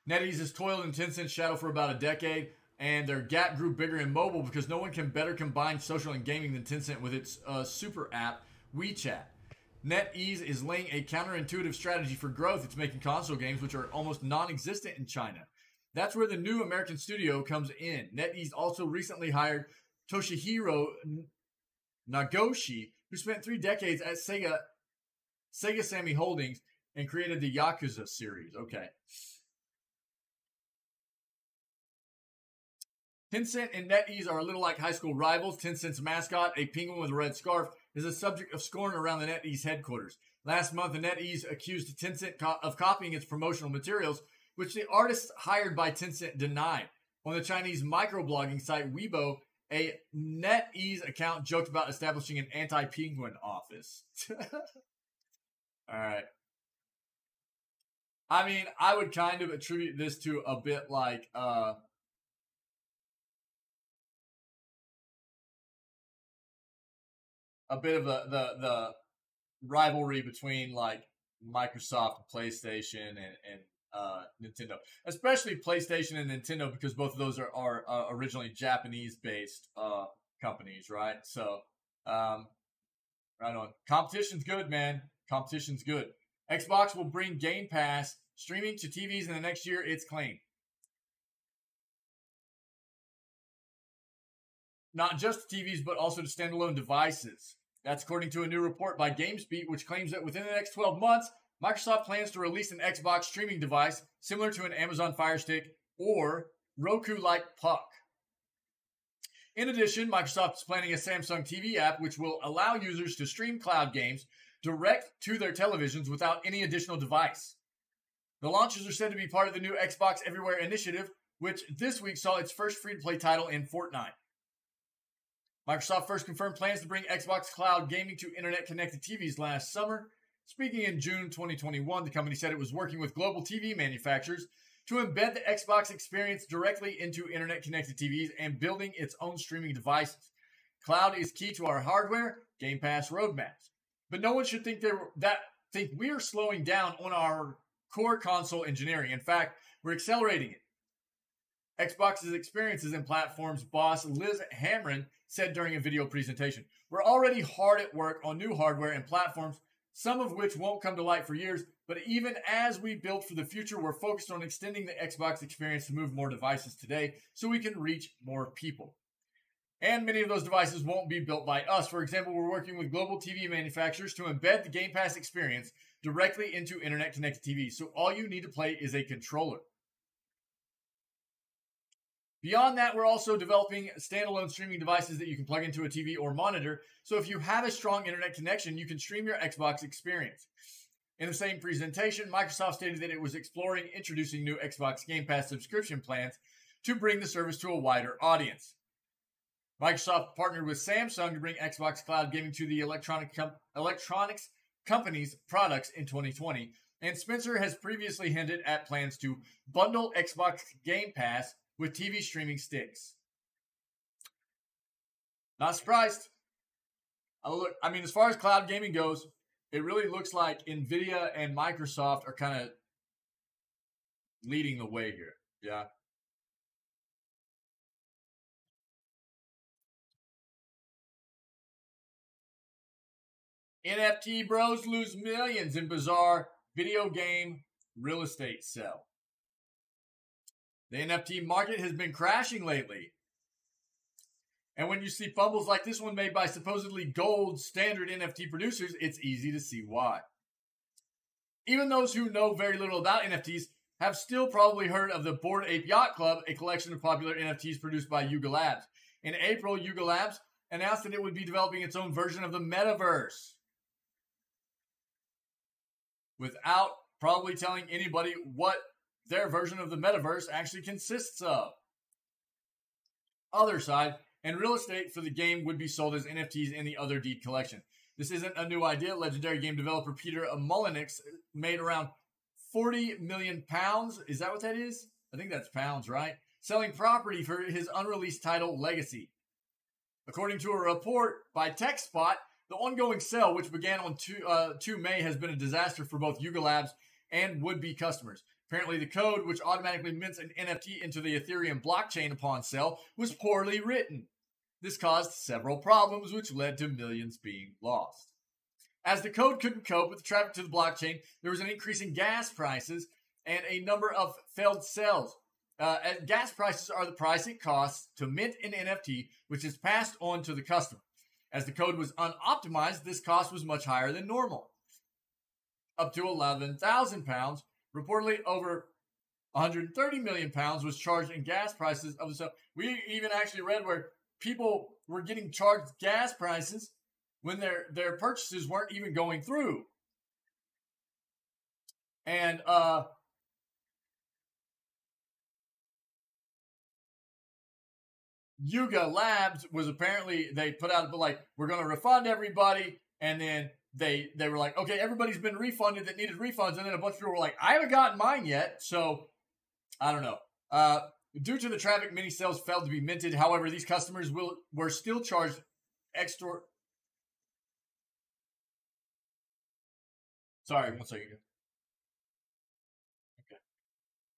NetEase has toiled in Tencent's shadow for about a decade, and their gap grew bigger in mobile because no one can better combine social and gaming than Tencent with its super app, WeChat. NetEase is laying a counterintuitive strategy for growth. It's making console games, which are almost non-existent in China. That's where the new American studio comes in. NetEase also recently hired Toshihiro Nagoshi, who spent 3 decades at Sega Sammy Holdings and created the Yakuza series. Okay. Tencent and NetEase are a little like high school rivals. Tencent's mascot, a penguin with a red scarf, is a subject of scorn around the NetEase headquarters. Last month, the NetEase accused Tencent of copying its promotional materials, which the artists hired by Tencent denied. On the Chinese microblogging site Weibo, a NetEase account joked about establishing an anti-penguin office. All right. I mean, I would kind of attribute this to a bit like a bit of the rivalry between like Microsoft and PlayStation and Nintendo, especially PlayStation and Nintendo, because both of those are originally Japanese-based companies, right? So, right on. Competition's good, man. Competition's good. Xbox will bring Game Pass streaming to TVs in the next year, it's claimed. Not just to TVs, but also to standalone devices. That's according to a new report by GameSpeak, which claims that within the next 12 months, Microsoft plans to release an Xbox streaming device similar to an Amazon Fire Stick or Roku-like puck. In addition, Microsoft is planning a Samsung TV app which will allow users to stream cloud games direct to their televisions without any additional device. The launches are said to be part of the new Xbox Everywhere initiative, which this week saw its first free-to-play title in Fortnite. Microsoft first confirmed plans to bring Xbox Cloud gaming to internet-connected TVs last summer. Speaking in June 2021, the company said it was working with global TV manufacturers to embed the Xbox experience directly into internet-connected TVs and building its own streaming devices. Cloud is key to our hardware, Game Pass roadmaps. But no one should think we are slowing down on our core console engineering. In fact, we're accelerating it. Xbox's experiences and platforms boss Liz Hamren said during a video presentation. We're already hard at work on new hardware and platforms, some of which won't come to light for years, But even as we build for the future, we're focused on extending the Xbox experience to move more devices today so we can reach more people. And many of those devices won't be built by us. For example, we're working with global TV manufacturers to embed the Game Pass experience directly into internet-connected TVs. So all you need to play is a controller. Beyond that, we're also developing standalone streaming devices that you can plug into a TV or monitor. So if you have a strong internet connection, you can stream your Xbox experience. In the same presentation, Microsoft stated that it was exploring introducing new Xbox Game Pass subscription plans to bring the service to a wider audience. Microsoft partnered with Samsung to bring Xbox Cloud Gaming to the electronics company's products in 2020, and Spencer has previously hinted at plans to bundle Xbox Game Pass with TV streaming sticks. Not surprised. I mean, as far as cloud gaming goes, it really looks like Nvidia and Microsoft are kind of leading the way here. Yeah. NFT bros lose millions in bizarre video game real estate sell. The NFT market has been crashing lately. And when you see fumbles like this one made by supposedly gold standard NFT producers, it's easy to see why. Even those who know very little about NFTs have still probably heard of the Bored Ape Yacht Club, a collection of popular NFTs produced by Yuga Labs. In April, Yuga Labs announced that it would be developing its own version of the metaverse, without probably telling anybody what their version of the metaverse actually consists of. Other side, and real estate for the game would be sold as NFTs in the Other Deed collection. This isn't a new idea. Legendary game developer Peter Molyneux made around 40 million pounds. Is that what that is? I think that's pounds, right? Selling property for his unreleased title, Legacy. According to a report by TechSpot, the ongoing sale, which began on 2 May, has been a disaster for both Yuga Labs and would-be customers. Apparently, the code, which automatically mints an NFT into the Ethereum blockchain upon sale, was poorly written. This caused several problems, which led to millions being lost. As the code couldn't cope with the traffic to the blockchain, there was an increase in gas prices and a number of failed sales. Gas prices are the price it costs to mint an NFT, which is passed on to the customer. As the code was unoptimized, this cost was much higher than normal, up to 11,000 pounds. Reportedly, over 130 million pounds was charged in gas prices of the stuff. We even actually read where people were getting charged gas prices when their purchases weren't even going through. And Yuga Labs was apparently, they put out, like, we're going to refund everybody, and then they were like, okay, everybody's been refunded that needed refunds, and then a bunch of people were like, I haven't gotten mine yet, so I don't know. Due to the traffic, many sales failed to be minted. However, these customers were still charged extra. Sorry, 1 second. Okay.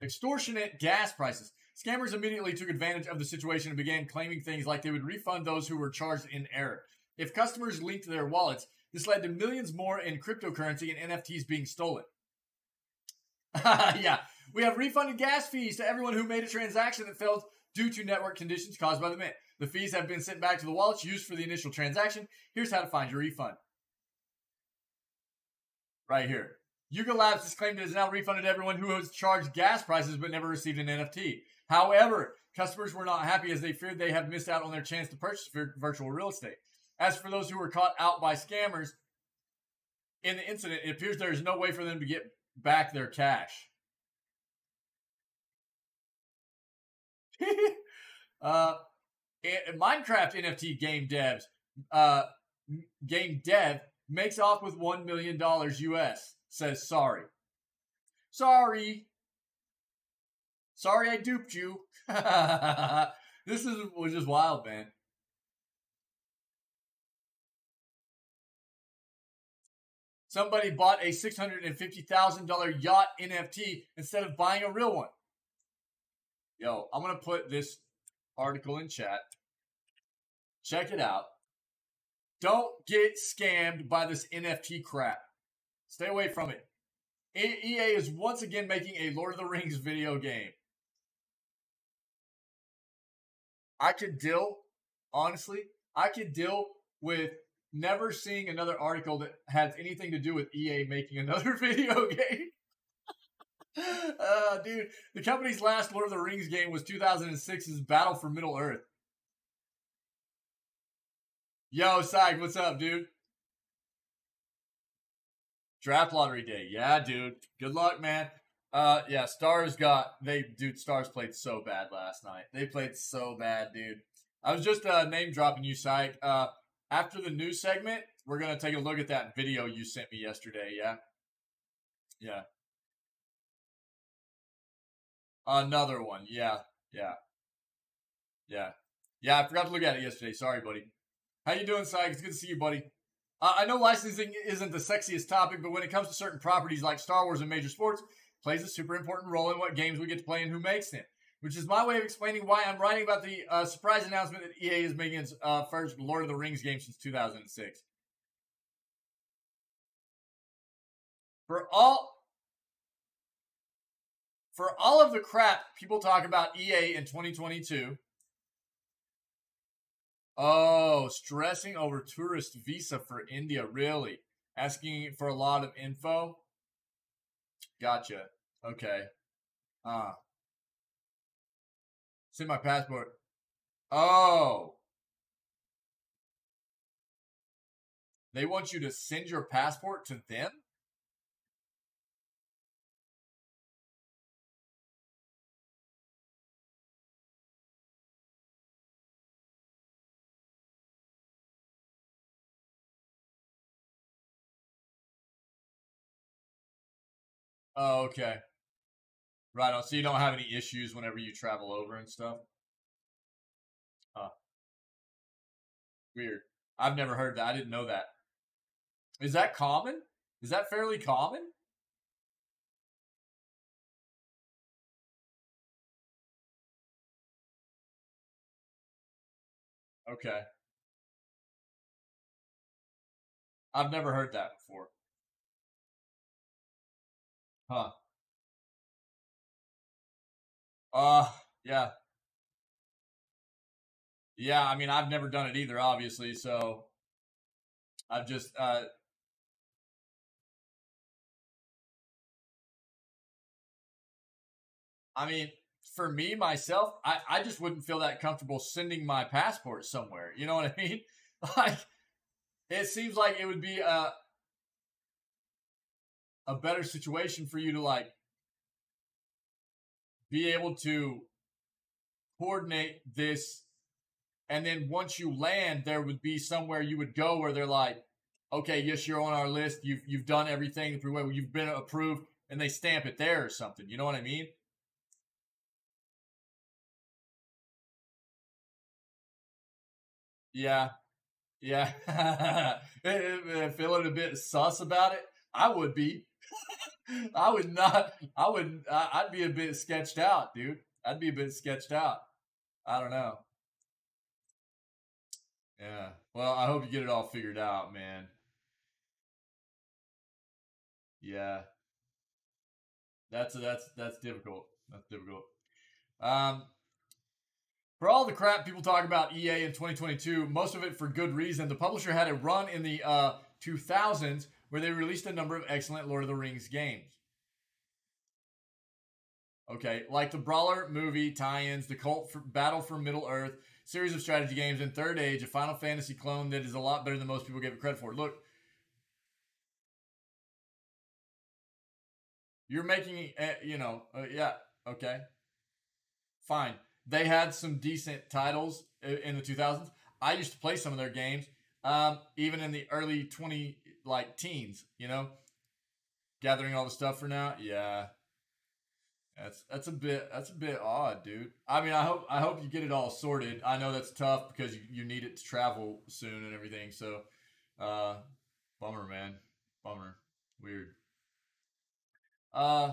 Extortionate gas prices. Scammers immediately took advantage of the situation and began claiming things like they would refund those who were charged in error. If customers linked their wallets, this led to millions more in cryptocurrency and NFTs being stolen. Yeah, we have refunded gas fees to everyone who made a transaction that failed due to network conditions caused by the mint. The fees have been sent back to the wallets used for the initial transaction. Here's how to find your refund. Right here. Yuga Labs has claimed it has now refunded everyone who has charged gas prices but never received an NFT. However, customers were not happy as they feared they had missed out on their chance to purchase virtual real estate. As for those who were caught out by scammers in the incident, it appears there is no way for them to get back their cash. Minecraft NFT game dev makes off with $1 million US. Says sorry. Sorry I duped you. This was just wild, man. Somebody bought a $650,000 yacht NFT instead of buying a real one. Yo, I'm going to put this article in chat. Check it out. Don't get scammed by this NFT crap. Stay away from it. EA is once again making a Lord of the Rings video game. I could deal, honestly, I could deal with never seeing another article that has anything to do with EA making another video game. Dude, the company's last Lord of the Rings game was 2006's Battle for Middle Earth. Yo, Sag, what's up, dude? Draft lottery day. Yeah, dude. Good luck, man. Yeah, Stars Stars played so bad last night. They played so bad, dude. I was just name dropping you, Syke. After the news segment, we're gonna take a look at that video you sent me yesterday, yeah? Yeah. Another one, yeah. Yeah. Yeah. Yeah, I forgot to look at it yesterday. Sorry, buddy. How you doing, Syke? It's good to see you, buddy. I know licensing isn't the sexiest topic, but when it comes to certain properties like Star Wars and major sports, it plays a super important role in what games we get to play and who makes them. Which is my way of explaining why I'm writing about the surprise announcement that EA is making its first Lord of the Rings game since 2006. For all of the crap people talk about EA in 2022. Oh, stressing over tourist visa for India, really? Asking for a lot of info? Gotcha. Okay. Send my passport. Oh. They want you to send your passport to them? Oh, okay. Right on. So you don't have any issues whenever you travel over and stuff? Huh. Weird. I've never heard that. I didn't know that. Is that common? Is that fairly common? Okay. I've never heard that before. Huh. Uh, yeah. Yeah, I mean, I've never done it either, obviously, so I've just, I mean, for me, myself, I just wouldn't feel that comfortable sending my passport somewhere. You know what I mean? Like, it seems like it would be a better situation for you to, like, be able to coordinate this. And then once you land, there would be somewhere you would go where they're like, okay, yes, you're on our list. You've done everything. You've been approved, and they stamp it there or something. You know what I mean? Yeah, yeah. Feeling a bit sus about it. I would be. I would not. I would. I'd be a bit sketched out, dude. I'd be a bit sketched out. I don't know. Yeah. Well, I hope you get it all figured out, man. Yeah. That's difficult. That's difficult. Um, for all the crap people talk about EA in 2022, most of it for good reason. The publisher had a run in the 2000s where they released a number of excellent Lord of the Rings games. Okay, like the Brawler movie tie-ins, the Battle for Middle Earth, series of strategy games, and Third Age, a Final Fantasy clone that is a lot better than most people give it credit for. Look, you're making, yeah, okay, fine. They had some decent titles in the 2000s. I used to play some of their games, even in the early teens. Gathering all the stuff for now. Yeah, that's a bit odd, dude. I mean, I hope you get it all sorted. I know that's tough because you need it to travel soon and everything. So, uh, bummer, man, bummer, weird. Uh,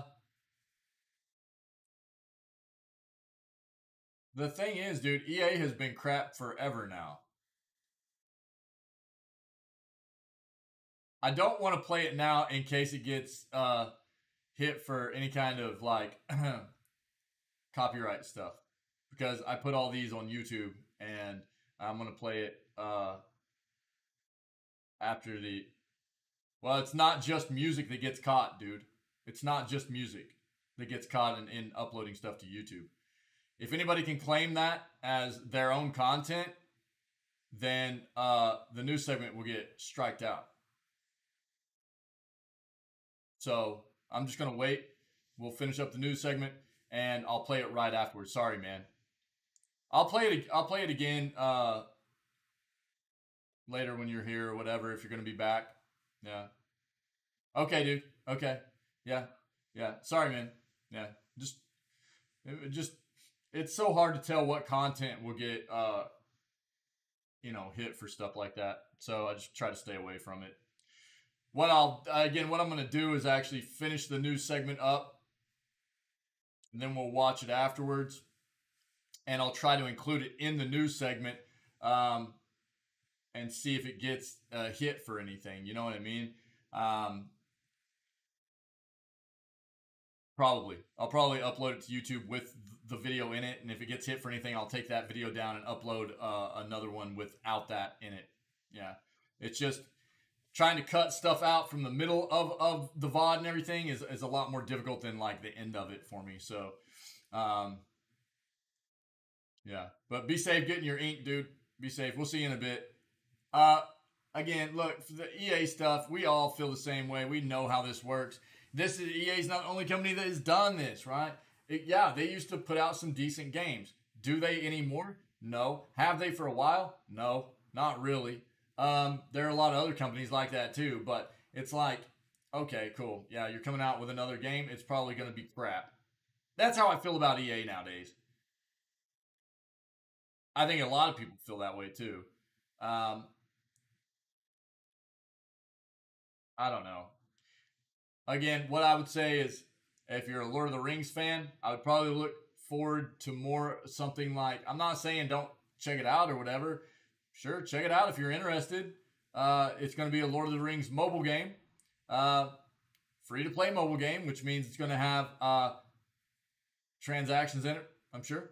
the thing is, dude, EA has been crap forever now. I don't want to play it now in case it gets hit for any kind of like copyright stuff, because I put all these on YouTube and I'm gonna play it after the. Well, it's not just music that gets caught, dude. It's not just music that gets caught in uploading stuff to YouTube. If anybody can claim that as their own content, then the news segment will get striked out. So I'm just gonna wait. We'll finish up the news segment, and I'll play it right afterwards. Sorry, man. I'll play it again later when you're here or whatever. If you're gonna be back, yeah. Okay, dude. Okay, yeah. Sorry, man. Yeah, just it's so hard to tell what content will get hit for stuff like that. So I just try to stay away from it. What I'm gonna do is actually finish the news segment up, and then we'll watch it afterwards, and I'll try to include it in the news segment, and see if it gets hit for anything. You know what I mean? Probably. I'll probably upload it to YouTube with the video in it, and if it gets hit for anything, I'll take that video down and upload another one without that in it. Yeah. It's just trying to cut stuff out from the middle of the VOD and everything is a lot more difficult than like the end of it for me. So, yeah. But be safe getting your ink, dude. Be safe. We'll see you in a bit. Again, look, for the EA stuff, we all feel the same way. We know how this works. EA's not the only company that has done this, right? Yeah, they used to put out some decent games. Do they anymore? No. Have they for a while? No, not really. There are a lot of other companies like that too, but it's like, okay, cool. Yeah, you're coming out with another game. It's probably going to be crap. That's how I feel about EA nowadays. I think a lot of people feel that way too. I don't know. Again, what I would say is, if you're a Lord of the Rings fan, I would probably look forward to more something like, I'm not saying don't check it out or whatever. Sure, check it out if you're interested. It's going to be a Lord of the Rings mobile game. Free-to-play mobile game, which means it's going to have transactions in it, I'm sure.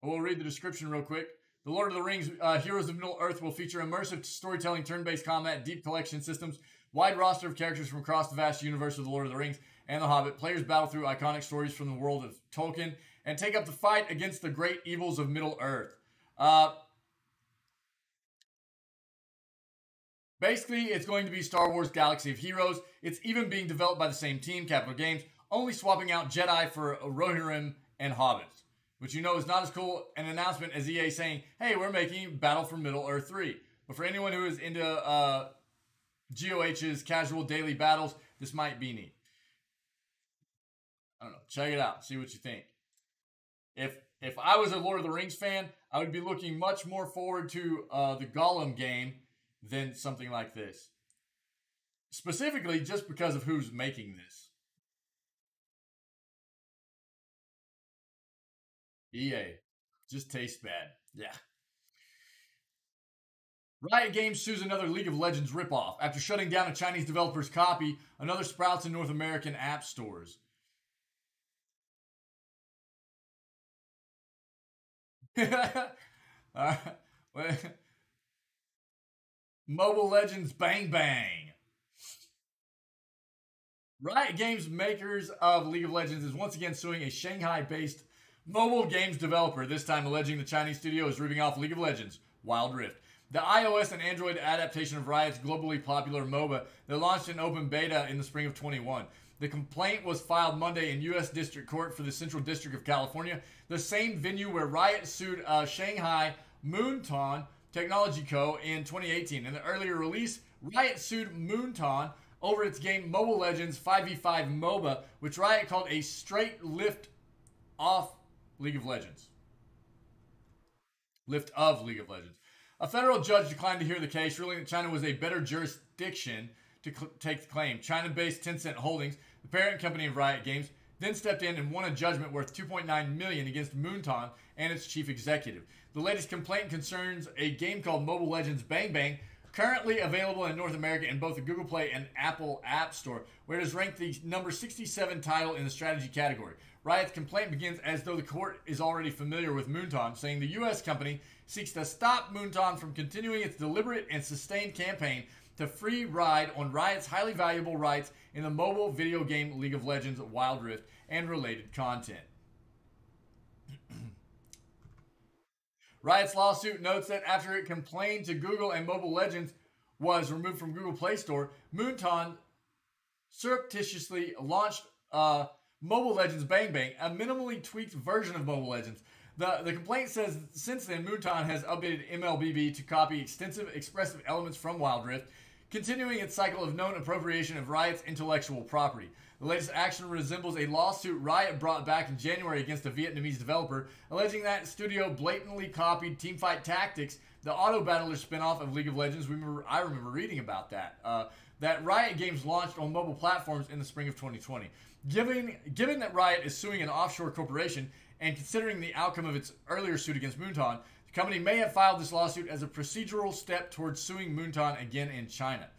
We'll read the description real quick. The Lord of the Rings Heroes of Middle-earth will feature immersive storytelling, turn-based combat, deep collection systems, wide roster of characters from across the vast universe of The Lord of the Rings and The Hobbit. Players battle through iconic stories from the world of Tolkien and take up the fight against the great evils of Middle-earth. Basically, it's going to be Star Wars Galaxy of Heroes. It's even being developed by the same team, Capital Games, only swapping out Jedi for Rohirrim and Hobbits, which you know is not as cool an announcement as EA saying, hey, we're making Battle for Middle-earth 3. But for anyone who is into GOH's casual daily battles, this might be neat. I don't know. Check it out. See what you think. If I was a Lord of the Rings fan, I would be looking much more forward to the Gollum game than something like this. Specifically, just because of who's making this. EA. Just tastes bad. Yeah. Riot Games sues another League of Legends ripoff. After shutting down a Chinese developer's copy, another sprouts in North American app stores. Mobile Legends Bang Bang. Riot Games, makers of League of Legends, is once again suing a Shanghai-based mobile games developer, this time alleging the Chinese studio is ripping off League of Legends Wild Rift, the iOS and Android adaptation of Riot's globally popular MOBA that launched in open beta in the spring of 21. The complaint was filed Monday in U.S. District Court for the Central District of California, the same venue where Riot sued Shanghai Moonton Technology Co. in 2018. In the earlier release, Riot sued Moonton over its game Mobile Legends 5v5 MOBA, which Riot called a straight lift off League of Legends. Lift of League of Legends. A federal judge declined to hear the case, ruling that China was a better jurisdiction to take the claim. China-based Tencent Holdings, the parent company of Riot Games, then stepped in and won a judgment worth $2.9 million against Moonton and its chief executive. The latest complaint concerns a game called Mobile Legends Bang Bang, Currently available in North America in both the Google Play and Apple App Store, where it is ranked the number 67 title in the strategy category. Riot's complaint begins as though the court is already familiar with Moonton, saying the U.S. company seeks to stop Moonton from continuing its deliberate and sustained campaign to free ride on Riot's highly valuable rights in the mobile video game League of Legends Wild Rift and related content. Riot's lawsuit notes that after it complained to Google and Mobile Legends was removed from Google Play Store, Moonton surreptitiously launched Mobile Legends Bang Bang, a minimally tweaked version of Mobile Legends. The complaint says since then, Moonton has updated MLBB to copy extensive expressive elements from Wild Rift, continuing its cycle of known appropriation of Riot's intellectual property. The latest action resembles a lawsuit Riot brought back in January against a Vietnamese developer, alleging that studio blatantly copied Teamfight Tactics, the auto battler spinoff of League of Legends. I remember reading about that. That Riot Games launched on mobile platforms in the spring of 2020. Given that Riot is suing an offshore corporation, and considering the outcome of its earlier suit against Moonton, the company may have filed this lawsuit as a procedural step towards suing Moonton again in China.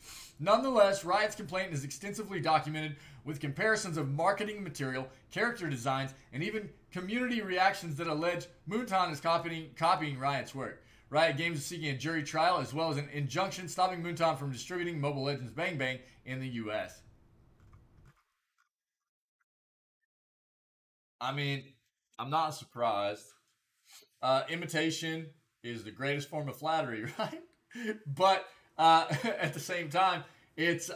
Nonetheless, Riot's complaint is extensively documented with comparisons of marketing material, character designs, and even community reactions that allege Moonton is copying Riot's work. Riot Games is seeking a jury trial as well as an injunction stopping Moonton from distributing Mobile Legends Bang Bang in the U.S. I mean, I'm not surprised. Imitation is the greatest form of flattery, right? But at the same time, it's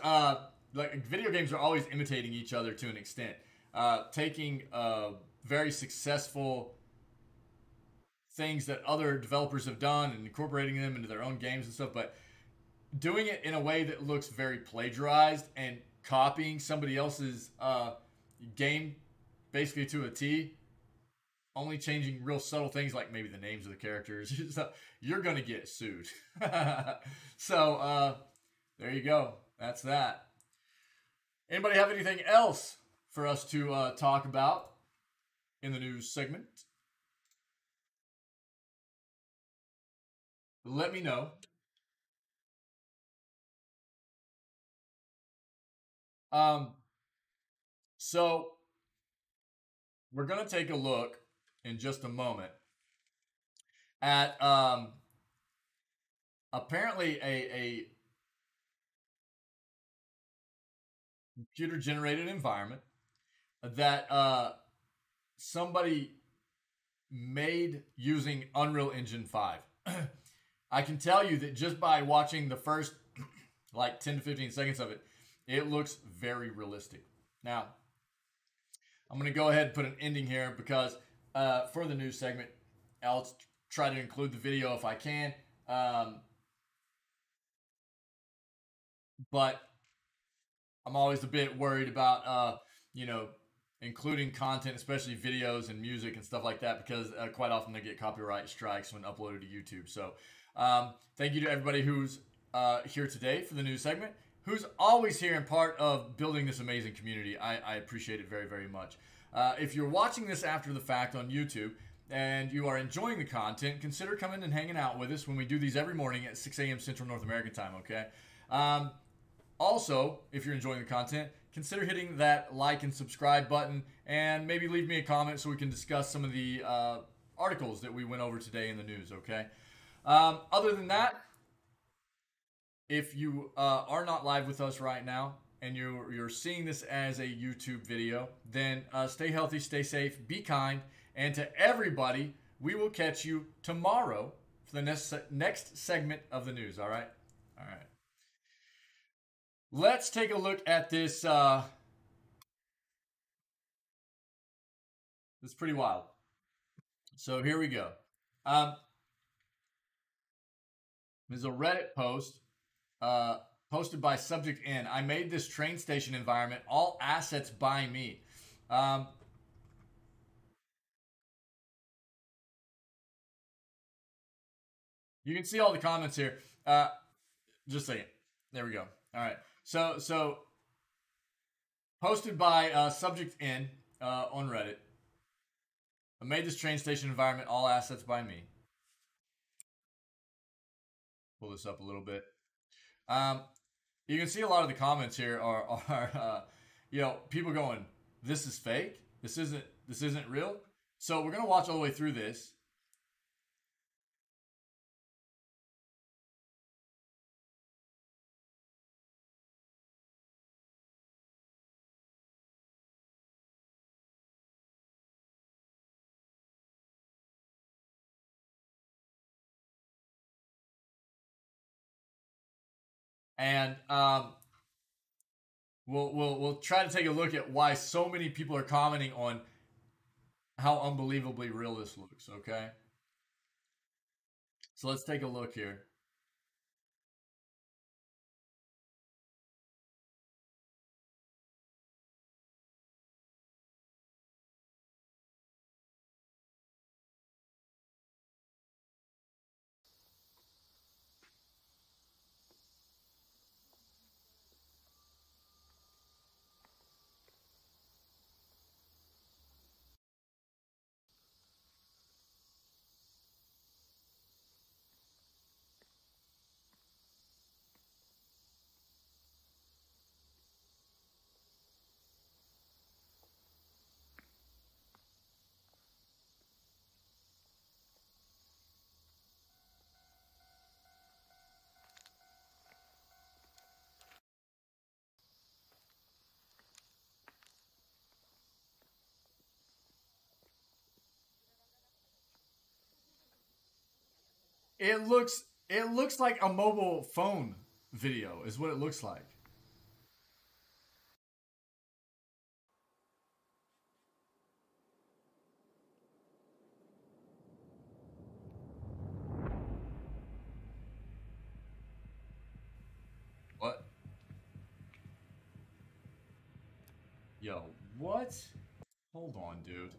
like video games are always imitating each other to an extent, taking very successful things that other developers have done and incorporating them into their own games and stuff, but doing it in a way that looks very plagiarized and copying somebody else's game basically to a T, only changing real subtle things like maybe the names of the characters. You're going to get sued. So there you go. That's that. Anybody have anything else for us to talk about in the news segment? Let me know. Um, so we're going to take a look in just a moment at apparently a computer generated environment that somebody made using Unreal Engine 5. I can tell you that just by watching the first like 10 to 15 seconds of it, it looks very realistic. Now, I'm going to go ahead and put an ending here because for the news segment, I'll try to include the video if I can. But I'm always a bit worried about, including content, especially videos and music and stuff like that, because quite often they get copyright strikes when uploaded to YouTube. So thank you to everybody who's here today for the news segment, who's always here and part of building this amazing community. I appreciate it very, very much. If you're watching this after the fact on YouTube and you are enjoying the content, consider coming and hanging out with us when we do these every morning at 6 a.m. Central North American time, okay? Also, if you're enjoying the content, consider hitting that like and subscribe button and maybe leave me a comment so we can discuss some of the articles that we went over today in the news, okay? Other than that, if you are not live with us right now and you're seeing this as a YouTube video, then stay healthy, stay safe, be kind, and to everybody, we will catch you tomorrow for the next segment of the news, all right? All right. Let's take a look at this. It's pretty wild. So here we go. There's a Reddit post posted by Subject N. I made this train station environment, all assets by me. You can see all the comments here. Just a second. There we go. All right. So posted by Subject N on Reddit. I made this train station environment, all assets by me. Pull this up a little bit. You can see a lot of the comments here are you know, people going, "This is fake. This isn't real." So we're gonna watch all the way through this. And we'll try to take a look at why so many people are commenting on how unbelievably real this looks. Okay, so let's take a look here. It looks like a mobile phone video is what it looks like. What? Yo, what? Hold on, dude.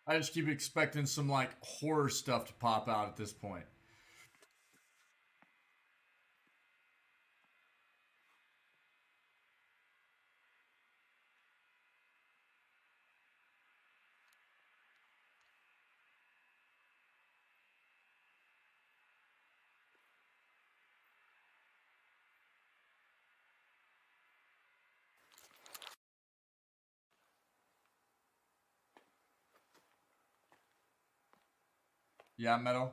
I just keep expecting some like horror stuff to pop out at this point. Yeah, Metal.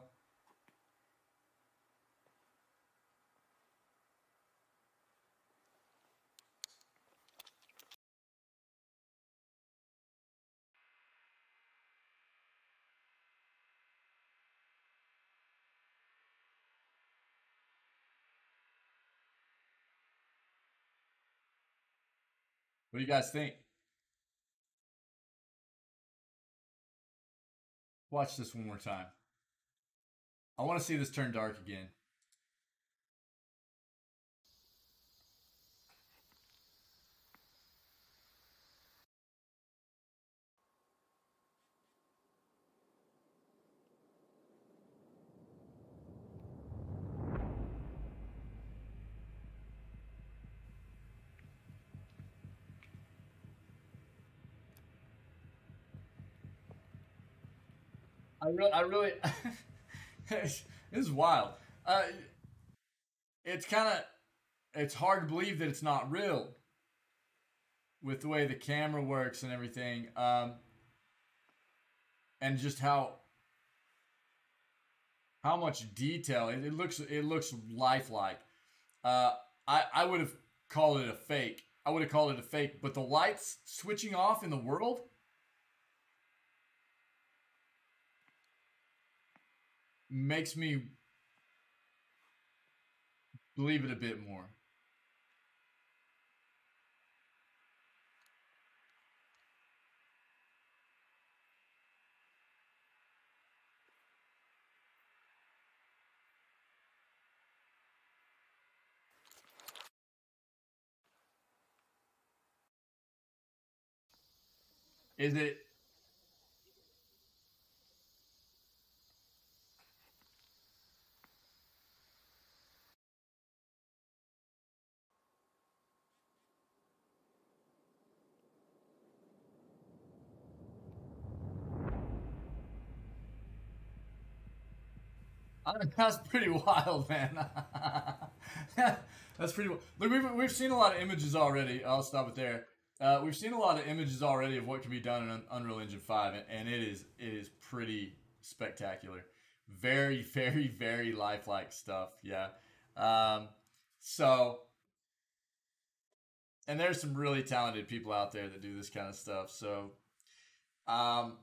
What do you guys think? Watch this one more time. I want to see this turn dark again. I really, this is wild. It's kind of, it's hard to believe that it's not real with the way the camera works and everything, and just how much detail it looks lifelike. Uh, I would have called it a fake. I would have called it a fake, but the lights switching off in the world makes me believe it a bit more. Is it? That's pretty wild, man. That's pretty. Look, we've seen a lot of images already. I'll stop it there. We've seen a lot of images already of what can be done in Unreal Engine 5, and it is pretty spectacular. Very, very, very lifelike stuff. Yeah. Um, so, and there's some really talented people out there that do this kind of stuff. So, um,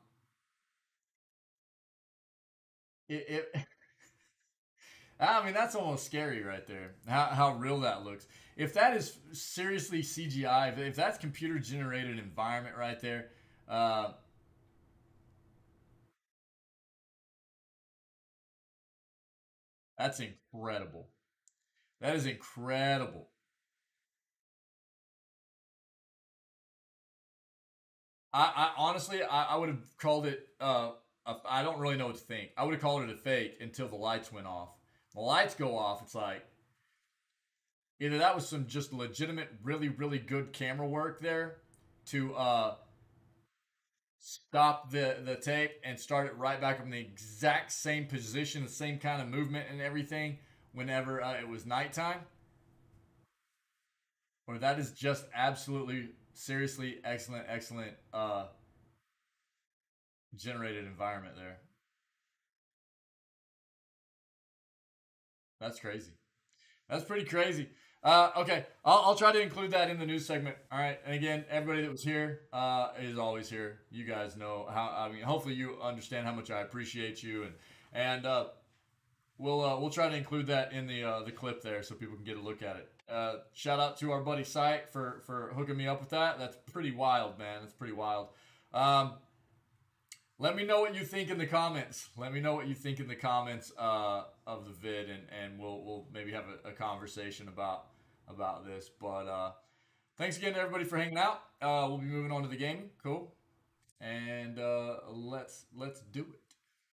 it I mean, that's almost scary right there. How real that looks. If that is seriously CGI, if that's computer generated environment right there, uh, that's incredible. That is incredible. I honestly, I would have called it. I don't really know what to think. I would have called it a fake until the lights went off. The lights go off. It's like either that was some just legitimate, really, really good camera work there to stop the tape and start it right back up in the exact same position, the same kind of movement and everything whenever it was nighttime, or that is just absolutely seriously excellent, excellent generated environment there. That's crazy. That's pretty crazy. Okay, I'll try to include that in the news segment. All right, and again, everybody that was here is always here. You guys know how. I mean, hopefully you understand how much I appreciate you, and we'll try to include that in the clip there so people can get a look at it. Shout out to our buddy Sight for hooking me up with that. That's pretty wild, man. That's pretty wild. Um, Let me know what you think in the comments. Let me know what you think in the comments of the vid, and we'll maybe have a conversation about this. But thanks again to everybody for hanging out. We'll be moving on to the gaming. Cool, and let's do it.